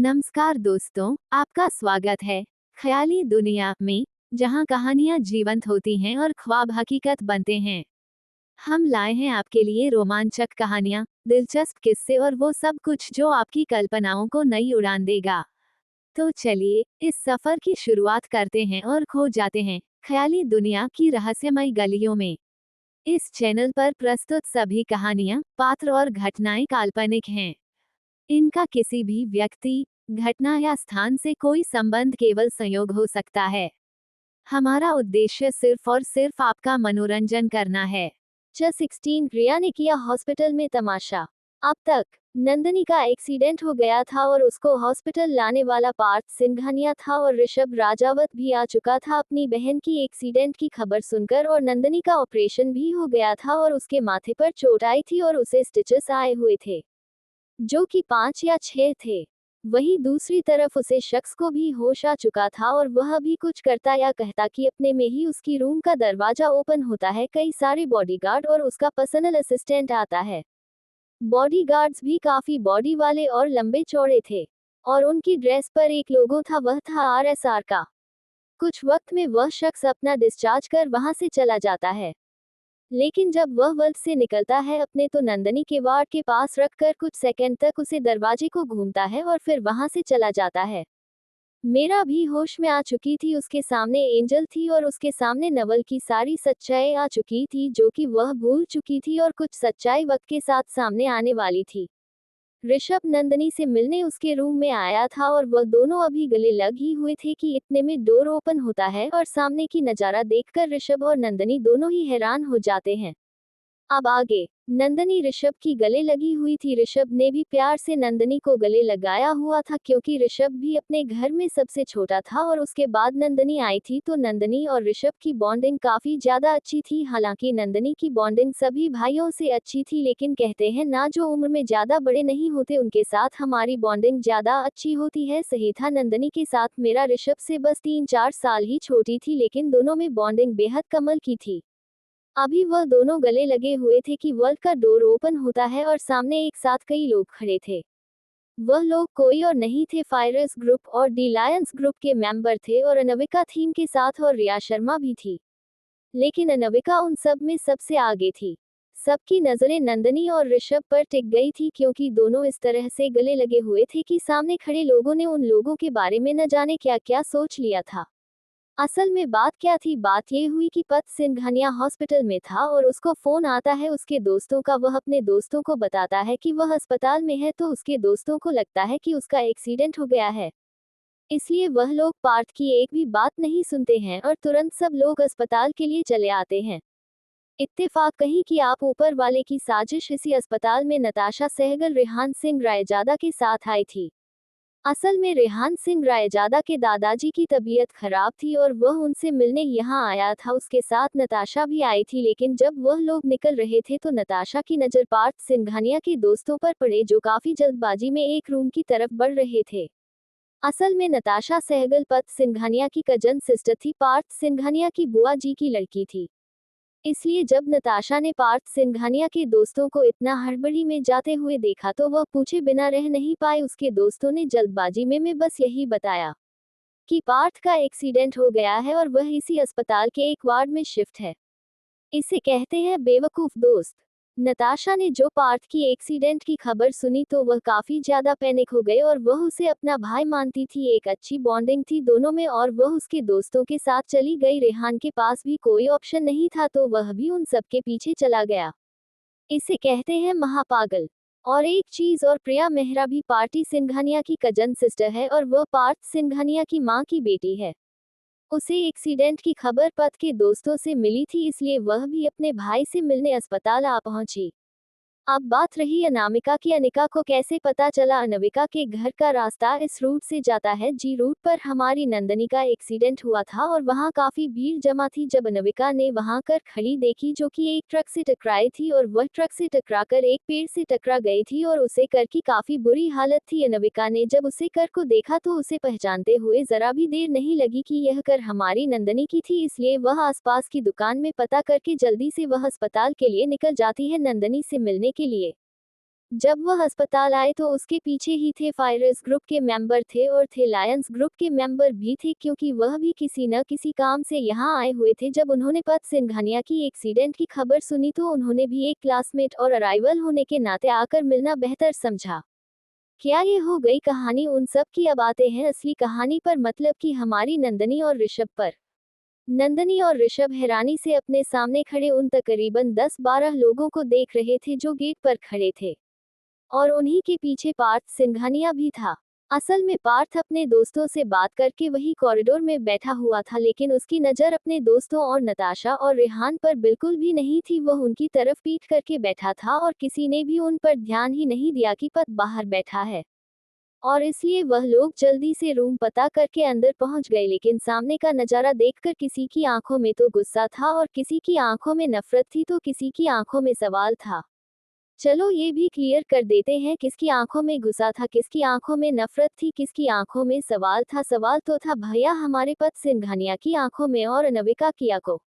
नमस्कार दोस्तों, आपका स्वागत है ख्याली दुनिया में, जहां कहानियां जीवंत होती हैं और ख्वाब हकीकत बनते हैं। हम लाए हैं आपके लिए रोमांचक कहानियां, दिलचस्प किस्से और वो सब कुछ जो आपकी कल्पनाओं को नई उड़ान देगा। तो चलिए इस सफर की शुरुआत करते हैं और खो जाते हैं ख्याली दुनिया की रहस्यमय गलियों में। इस चैनल पर प्रस्तुत सभी कहानियां, पात्र और घटनाएं काल्पनिक हैं। इनका किसी भी व्यक्ति, घटना या स्थान से कोई संबंध केवल संयोग हो सकता है। हमारा उद्देश्य सिर्फ और सिर्फ आपका मनोरंजन करना है। 16 रिया ने किया हॉस्पिटल में तमाशा। अब तक नंदनी का एक्सीडेंट हो गया था और उसको हॉस्पिटल लाने वाला पार्थ सिंघानिया था और ऋषभ राजावत भी आ चुका था अपनी बहन की एक्सीडेंट की खबर सुनकर, और नंदनी का ऑपरेशन भी हो गया था और उसके माथे पर चोट आई थी और उसे स्टिचेस आए हुए थे, जो कि 5 या 6 थे। वहीं दूसरी तरफ उसे शख्स को भी होश आ चुका था और वह भी कुछ करता या कहता कि अपने में ही उसकी रूम का दरवाजा ओपन होता है, कई सारे बॉडीगार्ड और उसका पर्सनल असिस्टेंट आता है। बॉडीगार्ड्स भी काफी बॉडी वाले और लंबे चौड़े थे, और उनकी ड्रेस पर एक लोगो था, वह था आरएसआर का। कुछ वक्त में वह शख्स अपना डिस्चार्ज कर वहां से चला जाता है, लेकिन जब वह वर्ल्ड से निकलता है अपने, तो नंदनी के वार्ड के पास रखकर कुछ सेकंड तक उसे दरवाजे को घूमता है और फिर वहां से चला जाता है। मेरा भी होश में आ चुकी थी, उसके सामने एंजल थी और उसके सामने नवल की सारी सच्चाई आ चुकी थी जो कि वह भूल चुकी थी, और कुछ सच्चाई वक्त के साथ सामने आने वाली थी। ऋषभ नंदनी से मिलने उसके रूम में आया था और वह दोनों अभी गले लग ही हुए थे कि इतने में डोर ओपन होता है और सामने की नजारा देखकर ऋषभ और नंदनी दोनों ही हैरान हो जाते हैं। अब आगे नंदनी ऋषभ की गले लगी हुई थी। ऋषभ ने भी प्यार से नंदनी को गले लगाया हुआ था, क्योंकि ऋषभ भी अपने घर में सबसे छोटा था और उसके बाद नंदनी आई थी, तो नंदनी और ऋषभ की बॉन्डिंग काफी ज्यादा अच्छी थी। हालांकि नंदनी की बॉन्डिंग सभी भाइयों से अच्छी थी, लेकिन कहते हैं ना, जो उम्र में ज्यादा बड़े नहीं होते उनके साथ हमारी बॉन्डिंग ज्यादा अच्छी होती है। सही था, नंदनी के साथ मेरा ऋषभ से बस 3-4 साल ही छोटी थी, लेकिन दोनों में बॉन्डिंग बेहद कमाल की थी। अभी वह दोनों गले लगे हुए थे कि वर्ल्ड का डोर ओपन होता है और सामने एक साथ कई लोग खड़े थे। वह लोग कोई और नहीं थे, फायरर्स ग्रुप और डी लायंस ग्रुप के मेंबर थे, और अनविका थीम के साथ और रिया शर्मा भी थी। लेकिन अनविका उन सब में सबसे आगे थी। सबकी नजरें नंदनी और ऋषभ पर टिक गई थी, क्योंकि दोनों इस तरह से गले लगे हुए थे कि सामने खड़े लोगों ने उन लोगों के बारे में न जाने क्या क्या सोच लिया था। असल में बात क्या थी? बात ये हुई कि पत सिंघानिया हॉस्पिटल में था और उसको फोन आता है उसके दोस्तों का। वह अपने दोस्तों को बताता है कि वह अस्पताल में है, तो उसके दोस्तों को लगता है कि उसका एक्सीडेंट हो गया है। इसलिए वह लोग पार्थ की एक भी बात नहीं सुनते हैं और तुरंत सब लोग अस्पताल के लिए चले आते हैं। इत्तेफाक कहीं कि आप ऊपर वाले की साजिश। इसी अस्पताल में नताशा सहगल रेहान सिंह रायजादा के साथ आई थी। असल में रेहान सिंह रायजादा के दादाजी की तबीयत खराब थी और वह उनसे मिलने यहाँ आया था। उसके साथ नताशा भी आई थी, लेकिन जब वह लोग निकल रहे थे तो नताशा की नज़र पार्थ सिंघानिया के दोस्तों पर पड़े, जो काफी जल्दबाजी में एक रूम की तरफ बढ़ रहे थे। असल में नताशा सहगल पत सिंघानिया की कजन सिस्टर थी, पार्थ सिंघानिया की बुआ जी की लड़की थी। इसलिए जब नताशा ने पार्थ सिंघानिया के दोस्तों को इतना हड़बड़ी में जाते हुए देखा तो वह पूछे बिना रह नहीं पाए। उसके दोस्तों ने जल्दबाजी में बस यही बताया कि पार्थ का एक्सीडेंट हो गया है और वह इसी अस्पताल के एक वार्ड में शिफ्ट है। इसे कहते हैं बेवकूफ दोस्त। नताशा ने जो पार्थ की एक्सीडेंट की खबर सुनी तो वह काफी ज्यादा पैनिक हो गए, और वह उसे अपना भाई मानती थी। एक अच्छी बॉन्डिंग थी दोनों में, और वह उसके दोस्तों के साथ चली गई। रेहान के पास भी कोई ऑप्शन नहीं था, तो वह भी उन सबके पीछे चला गया। इसे कहते हैं महापागल। और एक चीज और, प्रिया मेहरा भी पार्टी सिंघानिया की कजन सिस्टर है और वह पार्थ सिंघानिया की मां की बेटी है। उसे एक्सीडेंट की खबर पत के दोस्तों से मिली थी, इसलिए वह भी अपने भाई से मिलने अस्पताल आ पहुंची। अब बात रही अनामिका की। अनिका को कैसे पता चला? अनविका के घर का रास्ता इस रूट से जाता है। जी रूट पर हमारी नंदनी का एक्सीडेंट हुआ था और वहां काफी भीड़ जमा थी। जब अनविका ने वहां कर खड़ी देखी, जो कि एक ट्रक से टकराई थी, और वह ट्रक से टकराकर एक पेड़ से टकरा गई थी और उसे कर की काफी बुरी हालत थी। अनविका ने जब उसे कर को देखा तो उसे पहचानते हुए जरा भी देर नहीं लगी कि यह कर हमारी नंदनी की थी, इसलिए वह आसपास की दुकान में पता करके जल्दी से वह अस्पताल के लिए निकल जाती है नंदनी से मिलने के लिए। जब वह अस्पताल आए तो उसके पीछे ही थे फायरस ग्रुप के मेंबर थे और थे लायंस ग्रुप के मेंबर भी थे, क्योंकि वह भी किसी न किसी काम से यहाँ आए हुए थे। जब उन्होंने पत सिंघानिया की एक्सीडेंट की खबर सुनी तो उन्होंने भी एक क्लासमेट और अराइवल होने के नाते आकर मिलना बेहतर समझा। क्या ये हो गई कहानी उन सब की। अब आते हैं असली कहानी पर, मतलब कि हमारी नंदनी और ऋषभ पर। नंदनी और ऋषभ हैरानी से अपने सामने खड़े उन तकरीबन 10-12 लोगों को देख रहे थे जो गेट पर खड़े थे, और उन्हीं के पीछे पार्थ सिंघानिया भी था। असल में पार्थ अपने दोस्तों से बात करके वही कॉरिडोर में बैठा हुआ था, लेकिन उसकी नज़र अपने दोस्तों और नताशा और रेहान पर बिल्कुल भी नहीं थी। वह उनकी तरफ पीठ करके बैठा था और किसी ने भी उन पर ध्यान ही नहीं दिया कि पत बाहर बैठा है, और इसलिए वह लोग जल्दी से रूम पता करके अंदर पहुंच गए। लेकिन सामने का नज़ारा देखकर किसी की आंखों में तो गुस्सा था और किसी की आंखों में नफरत थी, तो किसी की आंखों में सवाल था। चलो ये भी क्लियर कर देते हैं, किसकी आंखों में गुस्सा था, किसकी आंखों में नफरत थी, किसकी आंखों में सवाल था। सवाल तो था भैया हमारे पत सिंघानिया की आंखों में और अनविका किया को,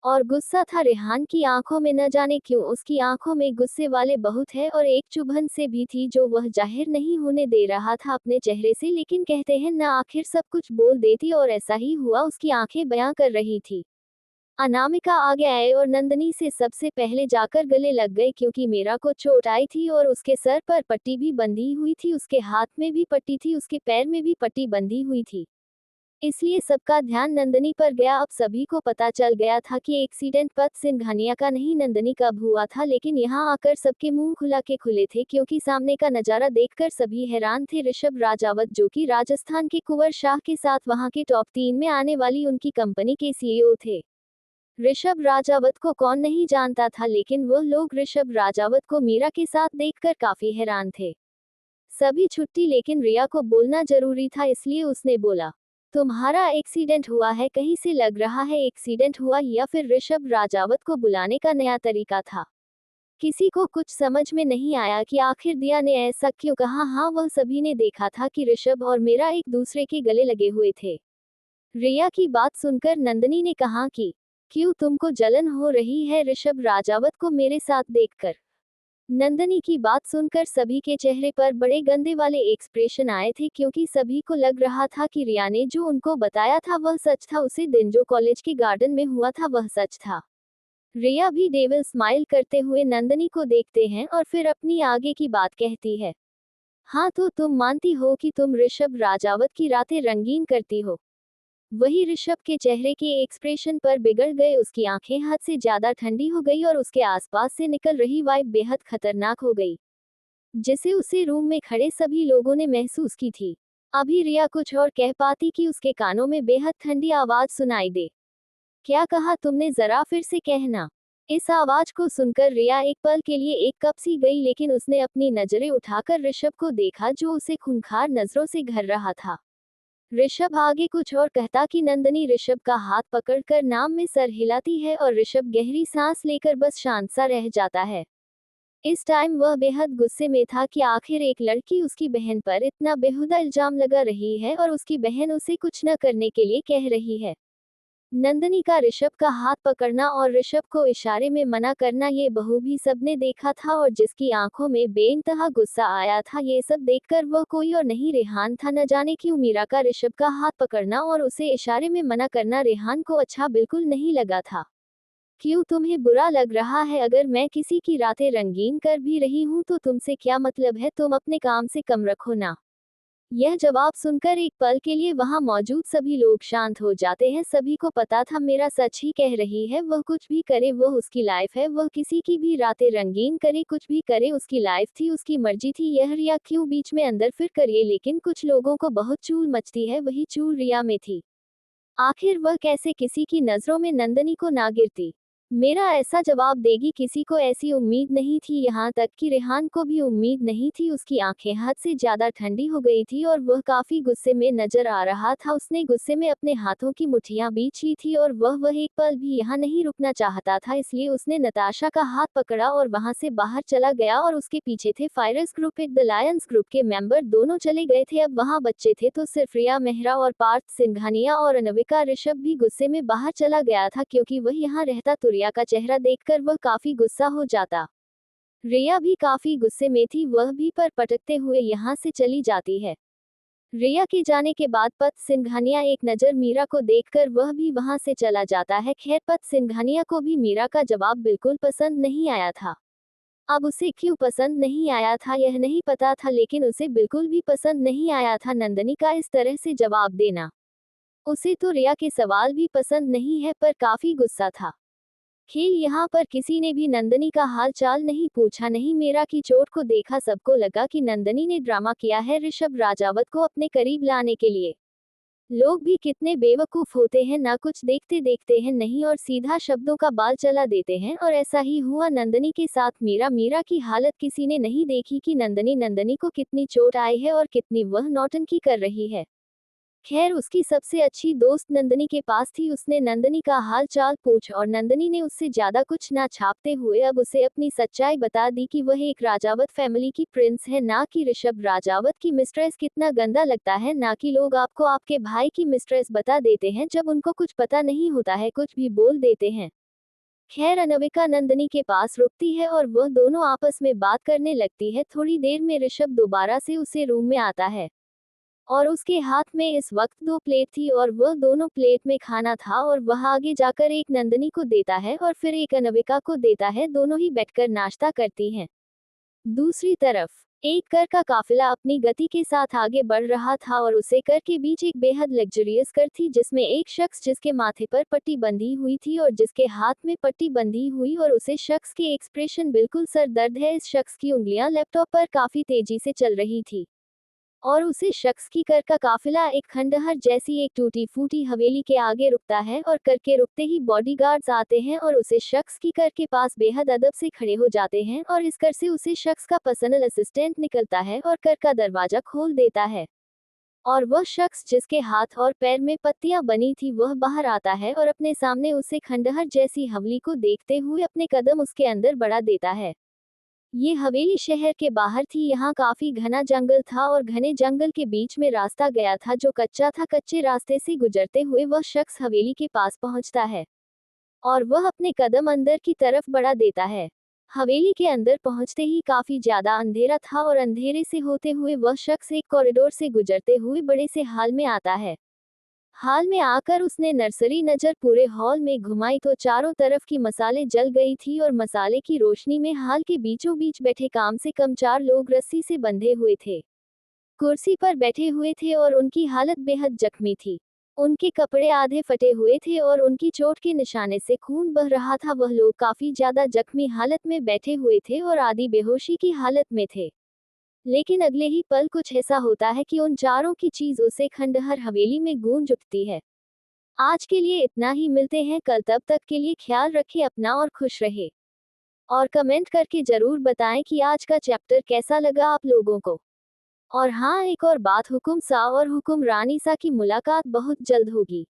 और गुस्सा था रेहान की आंखों में। न जाने क्यों उसकी आंखों में गुस्से वाले बहुत है, और एक चुभन से भी थी जो वह जाहिर नहीं होने दे रहा था अपने चेहरे से। लेकिन कहते हैं ना, आखिर सब कुछ बोल देती, और ऐसा ही हुआ। उसकी आंखें बयां कर रही थी। अनामिका आगे आए और नंदनी से सबसे पहले जाकर गले लग गए, क्योंकि मीरा को चोट आई थी और उसके सर पर पट्टी भी बंधी हुई थी, उसके हाथ में भी पट्टी थी, उसके पैर में भी पट्टी बंधी हुई थी। इसलिए सबका ध्यान नंदनी पर गया। अब सभी को पता चल गया था कि एक्सीडेंट पत सिंघानिया का नहीं, नंदनी का हुआ था। लेकिन यहाँ आकर सबके मुंह खुला के खुले थे, क्योंकि सामने का नजारा देखकर सभी हैरान थे। ऋषभ राजावत, जो कि राजस्थान के कुंवर शाह के साथ वहां के टॉप 3 में आने वाली उनकी कंपनी के सीईओ थे। ऋषभ राजावत को कौन नहीं जानता था, लेकिन वह लोग ऋषभ राजावत को मीरा के साथ देखकर काफी हैरान थे। सभी छुट्टी, लेकिन रिया को बोलना जरूरी था, इसलिए उसने बोला, तुम्हारा एक्सीडेंट हुआ है, कहीं से लग रहा है एक्सीडेंट हुआ, या फिर ऋषभ राजावत को बुलाने का नया तरीका था। किसी को कुछ समझ में नहीं आया कि आखिर दिया ने ऐसा क्यों कहा। हाँ, वह सभी ने देखा था कि ऋषभ और मीरा एक दूसरे के गले लगे हुए थे। रिया की बात सुनकर नंदनी ने कहा कि क्यों, तुमको जलन हो रही है ऋषभ राजावत को मेरे साथ देखकर। नंदनी की बात सुनकर सभी के चेहरे पर बड़े गंदे वाले एक्सप्रेशन आए थे, क्योंकि सभी को लग रहा था कि रिया ने जो उनको बताया था वह सच था। उसी दिन जो कॉलेज के गार्डन में हुआ था वह सच था। रिया भी डेविल स्माइल करते हुए नंदनी को देखते हैं और फिर अपनी आगे की बात कहती है, हाँ तो तुम मानती हो कि तुम ऋषभ राजावत की रातें रंगीन करती हो। वही ऋषभ के चेहरे के एक्सप्रेशन पर बिगड़ गए, उसकी आंखें हद से ज्यादा ठंडी हो गई और उसके आसपास से निकल रही वाइब बेहद खतरनाक हो गई, जिसे उसे रूम में खड़े सभी लोगों ने महसूस की थी। अभी रिया कुछ और कह पाती कि उसके कानों में बेहद ठंडी आवाज सुनाई दे। क्या कहा तुमने, जरा फिर से कहना। इस आवाज को सुनकर रिया एक पल के लिए एक कप सी गई, लेकिन उसने अपनी नजरें उठाकर ऋषभ को देखा, जो उसे खूंखार नजरों से घर रहा था। ऋषभ आगे कुछ और कहता कि नंदनी ऋषभ का हाथ पकड़कर नाम में सर हिलाती है और ऋषभ गहरी सांस लेकर बस शांत सा रह जाता है। इस टाइम वह बेहद गुस्से में था कि आखिर एक लड़की उसकी बहन पर इतना बेहुदा इल्जाम लगा रही है और उसकी बहन उसे कुछ न करने के लिए कह रही है। नंदनी का ऋषभ का हाथ पकड़ना और ऋषभ को इशारे में मना करना, ये बखूबी सबने देखा था, और जिसकी आंखों में बेइंतहा गुस्सा आया था, ये सब देखकर वह कोई और नहीं रेहान था। न जाने क्यों मीरा का ऋषभ का हाथ पकड़ना और उसे इशारे में मना करना रेहान को अच्छा बिल्कुल नहीं लगा था। क्यों, तुम्हें बुरा लग रहा है अगर मैं किसी की रातें रंगीन कर भी रही हूँ तो तुमसे क्या मतलब है, तुम अपने काम से कम रखो ना। यह जवाब सुनकर एक पल के लिए वहां मौजूद सभी लोग शांत हो जाते हैं। सभी को पता था मेरा सच ही कह रही है, वह कुछ भी करे वह उसकी लाइफ है, वह किसी की भी रातें रंगीन करे, कुछ भी करे, उसकी लाइफ थी, उसकी मर्जी थी। यह रिया क्यों बीच में अंदर फिर करिए, लेकिन कुछ लोगों को बहुत चूल मचती है, वही चूल रिया में थी। आखिर वह कैसे किसी की नजरों में नंदनी को ना गिरती। मेरा ऐसा जवाब देगी, किसी को ऐसी उम्मीद नहीं थी, यहाँ तक कि रेहान को भी उम्मीद नहीं थी। उसकी आंखें हद से ज्यादा ठंडी हो गई थी और वह काफी गुस्से में नजर आ रहा था। उसने गुस्से में अपने हाथों की मुठ्ठियां बींच ली थी और वह एक पल भी यहाँ नहीं रुकना चाहता था, इसलिए उसने नताशा का हाथ पकड़ा और वहां से बाहर चला गया। और उसके पीछे थे फायरस ग्रुप द लायंस ग्रुप के मेंबर, दोनों चले गए थे। अब वहां बच्चे थे तो सिर्फ रिया मेहरा और पार्थ सिंघानिया और अनविका। ऋषभ भी गुस्से में बाहर चला गया था, क्योंकि वह यहाँ रहता तो रिया का चेहरा देखकर वह काफी गुस्सा हो जाता। रिया भी काफी गुस्से में थी, वह भी पर पटकते हुए यहाँ से चली जाती है। रिया के जाने के बाद पत सिंघानिया एक नज़र मीरा को देखकर वह भी वहां से चला जाता है। खैर पत सिंघानिया को भी मीरा का जवाब बिल्कुल पसंद नहीं आया था। अब उसे क्यों पसंद नहीं आया था यह नहीं पता था, लेकिन उसे बिल्कुल भी पसंद नहीं आया था नंदनी का इस तरह से जवाब देना। उसे तो रिया के सवाल भी पसंद नहीं है, पर काफी गुस्सा था। खेल यहाँ पर किसी ने भी नंदनी का हाल चाल नहीं पूछा, नहीं मीरा की चोट को देखा। सबको लगा कि नंदनी ने ड्रामा किया है ऋषभ राजावत को अपने करीब लाने के लिए। लोग भी कितने बेवकूफ होते हैं, ना कुछ देखते देखते हैं नहीं और सीधा शब्दों का बाल चला देते हैं। और ऐसा ही हुआ नंदनी के साथ। मीरा की हालत किसी ने नहीं देखी कि नंदनी को कितनी चोट आई है और कितनी वह नौटंकी कर रही है। खैर उसकी सबसे अच्छी दोस्त नंदनी के पास थी, उसने नंदनी का हाल चाल पूछा और नंदनी ने उससे ज्यादा कुछ ना छापते हुए अब उसे अपनी सच्चाई बता दी कि वह एक राजावत फैमिली की प्रिंस है, ना कि ऋषभ राजावत की मिस्ट्रेस। कितना गंदा लगता है ना कि लोग आपको आपके भाई की मिस्ट्रेस बता देते हैं जब उनको कुछ पता नहीं होता है, कुछ भी बोल देते हैं। खैर अनविका नंदनी के पास रुकती है और वह दोनों आपस में बात करने लगती है। थोड़ी देर में ऋषभ दोबारा से उसे रूम में आता है और उसके हाथ में इस वक्त 2 प्लेट थी और वह दोनों प्लेट में खाना था और वह आगे जाकर एक नंदनी को देता है और फिर एक अनविका को देता है। दोनों ही बैठकर नाश्ता करती हैं। दूसरी तरफ एक कर का काफिला अपनी गति के साथ आगे बढ़ रहा था और उसे कर के बीच एक बेहद लग्जरियस कर थी, जिसमें एक शख्स जिसके माथे पर पट्टी बंधी हुई थी और जिसके हाथ में पट्टी बंधी हुई और उसे शख्स के एक्सप्रेशन बिल्कुल सर दर्द है। इस शख्स की उंगलियां लैपटॉप पर काफी तेजी से चल रही थी और उसे शख्स की कर का काफिला एक खंडहर जैसी एक टूटी फूटी हवेली के आगे रुकता है और कर के रुकते ही बॉडीगार्ड्स आते हैं और उसे शख्स की कर के पास बेहद अदब से खड़े हो जाते हैं और इस कर से उसे शख्स का पर्सनल असिस्टेंट निकलता है और कर का दरवाजा खोल देता है और वह शख्स जिसके हाथ और पैर में पत्तियां बनी थी वह बाहर आता है और अपने सामने उसे खंडहर जैसी हवेली को देखते हुए अपने कदम उसके अंदर बढ़ा देता है। ये हवेली शहर के बाहर थी, यहाँ काफी घना जंगल था और घने जंगल के बीच में रास्ता गया था जो कच्चा था। कच्चे रास्ते से गुजरते हुए वह शख्स हवेली के पास पहुंचता है और वह अपने कदम अंदर की तरफ बढ़ा देता है। हवेली के अंदर पहुंचते ही काफी ज्यादा अंधेरा था और अंधेरे से होते हुए वह शख्स एक कॉरिडोर से गुजरते हुए बड़े से हाल में आता है। हाल में आकर उसने नर्सरी नजर पूरे हॉल में घुमाई तो चारों तरफ की मसाले जल गई थी और मसाले की रोशनी में हाल के बीचों बीच बैठे कम से कम 4 लोग रस्सी से बंधे हुए थे, कुर्सी पर बैठे हुए थे और उनकी हालत बेहद जख्मी थी। उनके कपड़े आधे फटे हुए थे और उनकी चोट के निशाने से खून बह रहा था। वह लोग काफी ज्यादा जख्मी हालत में बैठे हुए थे और आधी बेहोशी की हालत में थे। लेकिन अगले ही पल कुछ ऐसा होता है कि उन चारों की चीजों से खंडहर हवेली में गूंज उठती है। आज के लिए इतना ही, मिलते हैं कल, तब तक के लिए ख्याल रखें अपना और खुश रहे। और कमेंट करके जरूर बताएं कि आज का चैप्टर कैसा लगा आप लोगों को। और हाँ एक और बात, हुकुम सा और हुकुम रानी सा की मुलाकात बहुत जल्द होगी।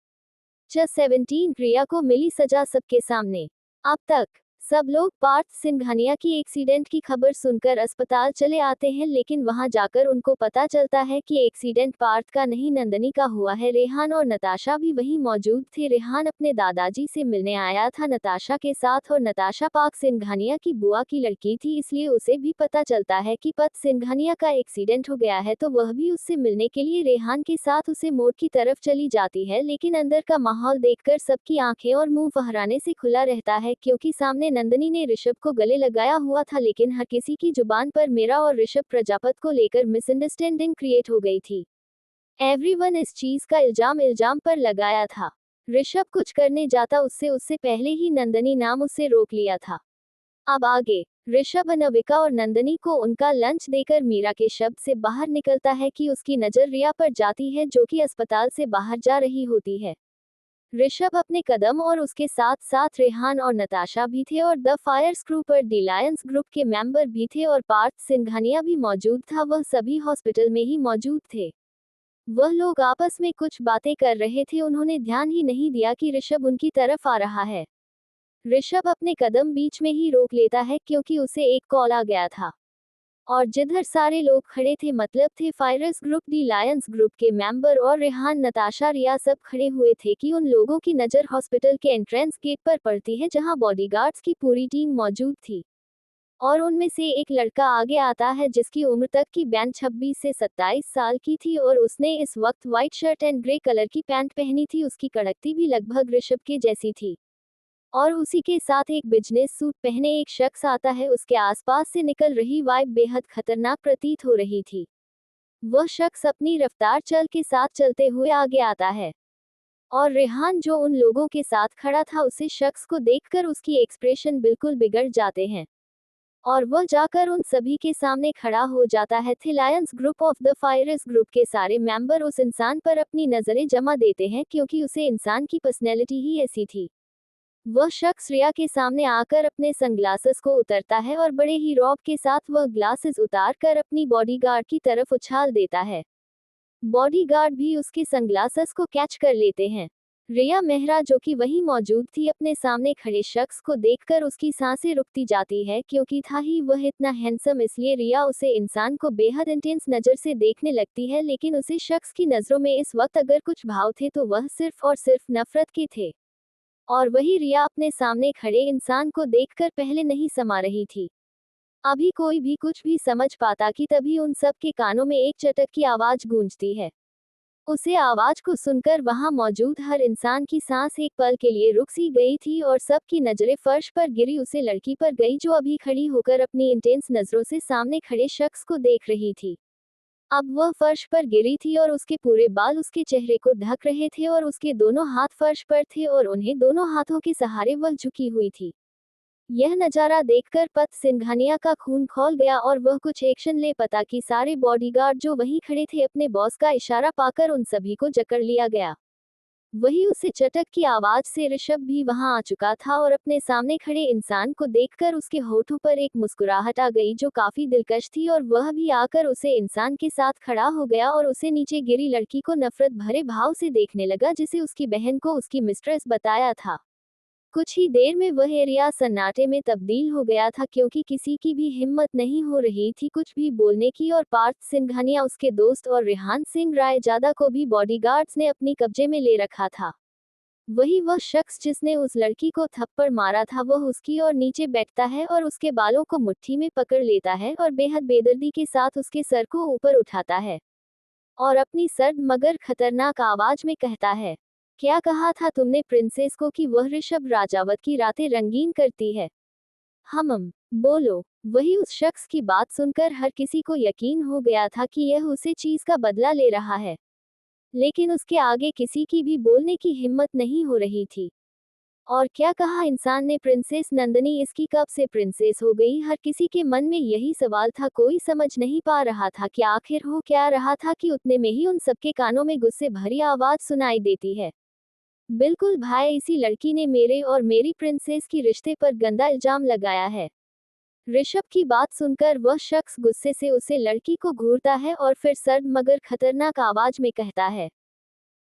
जस्ट 17 प्रिया को मिली सजा सबके सामने। अब तक सब लोग पार्थ सिंघानिया की एक्सीडेंट की खबर सुनकर अस्पताल चले आते हैं, लेकिन वहां जाकर उनको पता चलता है कि एक्सीडेंट पार्थ का नहीं नंदनी का हुआ है। रेहान और नताशा भी वहीं मौजूद थे। रेहान अपने दादाजी से मिलने आया था नताशा के साथ और नताशा पार्थ सिंघानिया की बुआ की लड़की थी, इसलिए उसे भी पता चलता है कि पार्थ सिंघानिया का एक्सीडेंट हो गया है, तो वह भी उससे मिलने के लिए रेहान के साथ उसे मोड़ की तरफ चली जाती है। लेकिन अंदर का माहौल देखकर सबकी आंखें और मुंह फहराने से खुला रहता है, क्योंकि सामने नंदनी ने ऋषभ को गले लगाया हुआ था, लेकिन हर किसी की जुबान पर मेरा और ऋषभ प्रजापत को लेकर मिसअंडरस्टैंडिंग क्रिएट हो गई थी। एवरीवन इस चीज का इल्जाम पर लगाया था। ऋषभ कुछ करने जाता उससे पहले ही नंदनी नाम उसे रोक लिया था। अब आगे ऋषभ अनविका और नंदनी को उनका लंच देकर मीरा के शब्द से बाहर निकलता है कि उसकी नजर रिया पर जाती है जो कि अस्पताल से बाहर जा रही होती है। ऋषभ अपने कदम और उसके साथ साथ रेहान और नताशा भी थे और द फायर स्क्रू पर दी लायंस ग्रुप के मेंबर भी थे और पार्थ सिंघानिया भी मौजूद था। वह सभी हॉस्पिटल में ही मौजूद थे। वह लोग आपस में कुछ बातें कर रहे थे, उन्होंने ध्यान ही नहीं दिया कि ऋषभ उनकी तरफ आ रहा है। ऋषभ अपने कदम बीच में ही रोक लेता है क्योंकि उसे एक कॉल आ गया था और जिधर सारे लोग खड़े थे, मतलब थे फायरस ग्रुप, दी लायंस ग्रुप के मेंबर और रेहान, नताशा, रिया सब खड़े हुए थे कि उन लोगों की नज़र हॉस्पिटल के एंट्रेंस गेट पर पड़ती है जहां बॉडीगार्ड्स की पूरी टीम मौजूद थी। और उनमें से एक लड़का आगे आता है जिसकी उम्र तक की बैंड 26 से 27 साल की थी और उसने इस वक्त white shirt and grey colour की पैंट पहनी थी। उसकी कड़कती भी लगभग ऋषभ के जैसी थी। और उसी के साथ एक बिजनेस सूट पहने एक शख्स आता है। उसके आसपास से निकल रही वाइब बेहद खतरनाक प्रतीत हो रही थी। वह शख्स अपनी रफ्तार चल के साथ चलते हुए आगे आता है और रेहान जो उन लोगों के साथ खड़ा था उसे शख्स को देखकर उसकी एक्सप्रेशन बिल्कुल बिगड़ जाते हैं और वह जाकर उन सभी के सामने खड़ा हो जाता है। The lions group of the फायरस ग्रुप के सारे मेंबर उस इंसान पर अपनी नजरें जमा देते हैं क्योंकि उसे इंसान की पर्सनैलिटी ही ऐसी थी। वह शख्स रिया के सामने आकर अपने सनग्लासेस को उतरता है और बड़े ही रौब के साथ वह ग्लासेस उतार कर अपनी बॉडीगार्ड की तरफ उछाल देता है। बॉडीगार्ड भी उसके सनग्लासेस को कैच कर लेते हैं। रिया मेहरा जो कि वहीं मौजूद थी अपने सामने खड़े शख्स को देखकर उसकी सांसें रुकती जाती है क्योंकि था ही वह इतना हैंडसम, इसलिए रिया उसे इंसान को बेहद इंटेंस नज़र से देखने लगती है। लेकिन उसे शख्स की नज़रों में इस वक्त अगर कुछ भाव थे तो वह सिर्फ और सिर्फ नफरत के थे। और वही रिया अपने सामने खड़े इंसान को देखकर पहले नहीं समा रही थी। अभी कोई भी कुछ भी समझ पाता कि तभी उन सब के कानों में एक चटक की आवाज गूंजती है। उसे आवाज को सुनकर वहां मौजूद हर इंसान की सांस एक पल के लिए रुक सी गई थी और सबकी नजरें फर्श पर गिरी उसे लड़की पर गई जो अभी खड़ी होकर अपनी इंटेंस नजरों से सामने खड़े शख्स को देख रही थी। अब वह फर्श पर गिरी थी और उसके पूरे बाल उसके चेहरे को ढक रहे थे और उसके दोनों हाथ फर्श पर थे और उन्हें दोनों हाथों के सहारे वह झुकी हुई थी। यह नजारा देखकर पत सिंघानिया का खून खौल गया और वह कुछ एक्शन ले पता कि सारे बॉडीगार्ड जो वहीं खड़े थे अपने बॉस का इशारा पाकर उन सभी को जकड़ लिया गया। वही उसे चटक की आवाज से ऋषभ भी वहां आ चुका था और अपने सामने खड़े इंसान को देखकर उसके होठों पर एक मुस्कुराहट आ गई जो काफी दिलकश थी और वह भी आकर उसे इंसान के साथ खड़ा हो गया और उसे नीचे गिरी लड़की को नफरत भरे भाव से देखने लगा जिसे उसकी बहन को उसकी मिस्ट्रेस बताया था। कुछ ही देर में वह एरिया सन्नाटे में तब्दील हो गया था क्योंकि किसी की भी हिम्मत नहीं हो रही थी कुछ भी बोलने की और पार्थ सिंघानिया उसके दोस्त और रेहान सिंह रायजादा को भी बॉडीगार्ड्स ने अपनी कब्जे में ले रखा था। वही वह शख्स जिसने उस लड़की को थप्पड़ मारा था वह उसकी और नीचे बैठता है और उसके बालों को मुट्ठी में पकड़ लेता है और बेहद बेदर्दी के साथ उसके सर को ऊपर उठाता है और अपनी सर्द मगर खतरनाक आवाज में कहता है, क्या कहा था तुमने प्रिंसेस को कि वह ऋषभ राजावत की रातें रंगीन करती है? बोलो। वही उस शख्स की बात सुनकर हर किसी को यकीन हो गया था कि यह उसे चीज का बदला ले रहा है, लेकिन उसके आगे किसी की भी बोलने की हिम्मत नहीं हो रही थी। और क्या कहा इंसान ने? प्रिंसेस नंदनी इसकी कब से प्रिंसेस हो गई? हर किसी के मन में यही सवाल था। कोई समझ नहीं पा रहा था कि आखिर हो क्या रहा था कि उतने में ही उन सबके कानों में गुस्से भरी आवाज सुनाई देती है, बिल्कुल भाई, इसी लड़की ने मेरे और मेरी प्रिंसेस की रिश्ते पर गंदा इल्जाम लगाया है। ऋषभ की बात सुनकर वह शख्स गुस्से से उसे लड़की को घूरता है और फिर सर्द मगर खतरनाक आवाज में कहता है,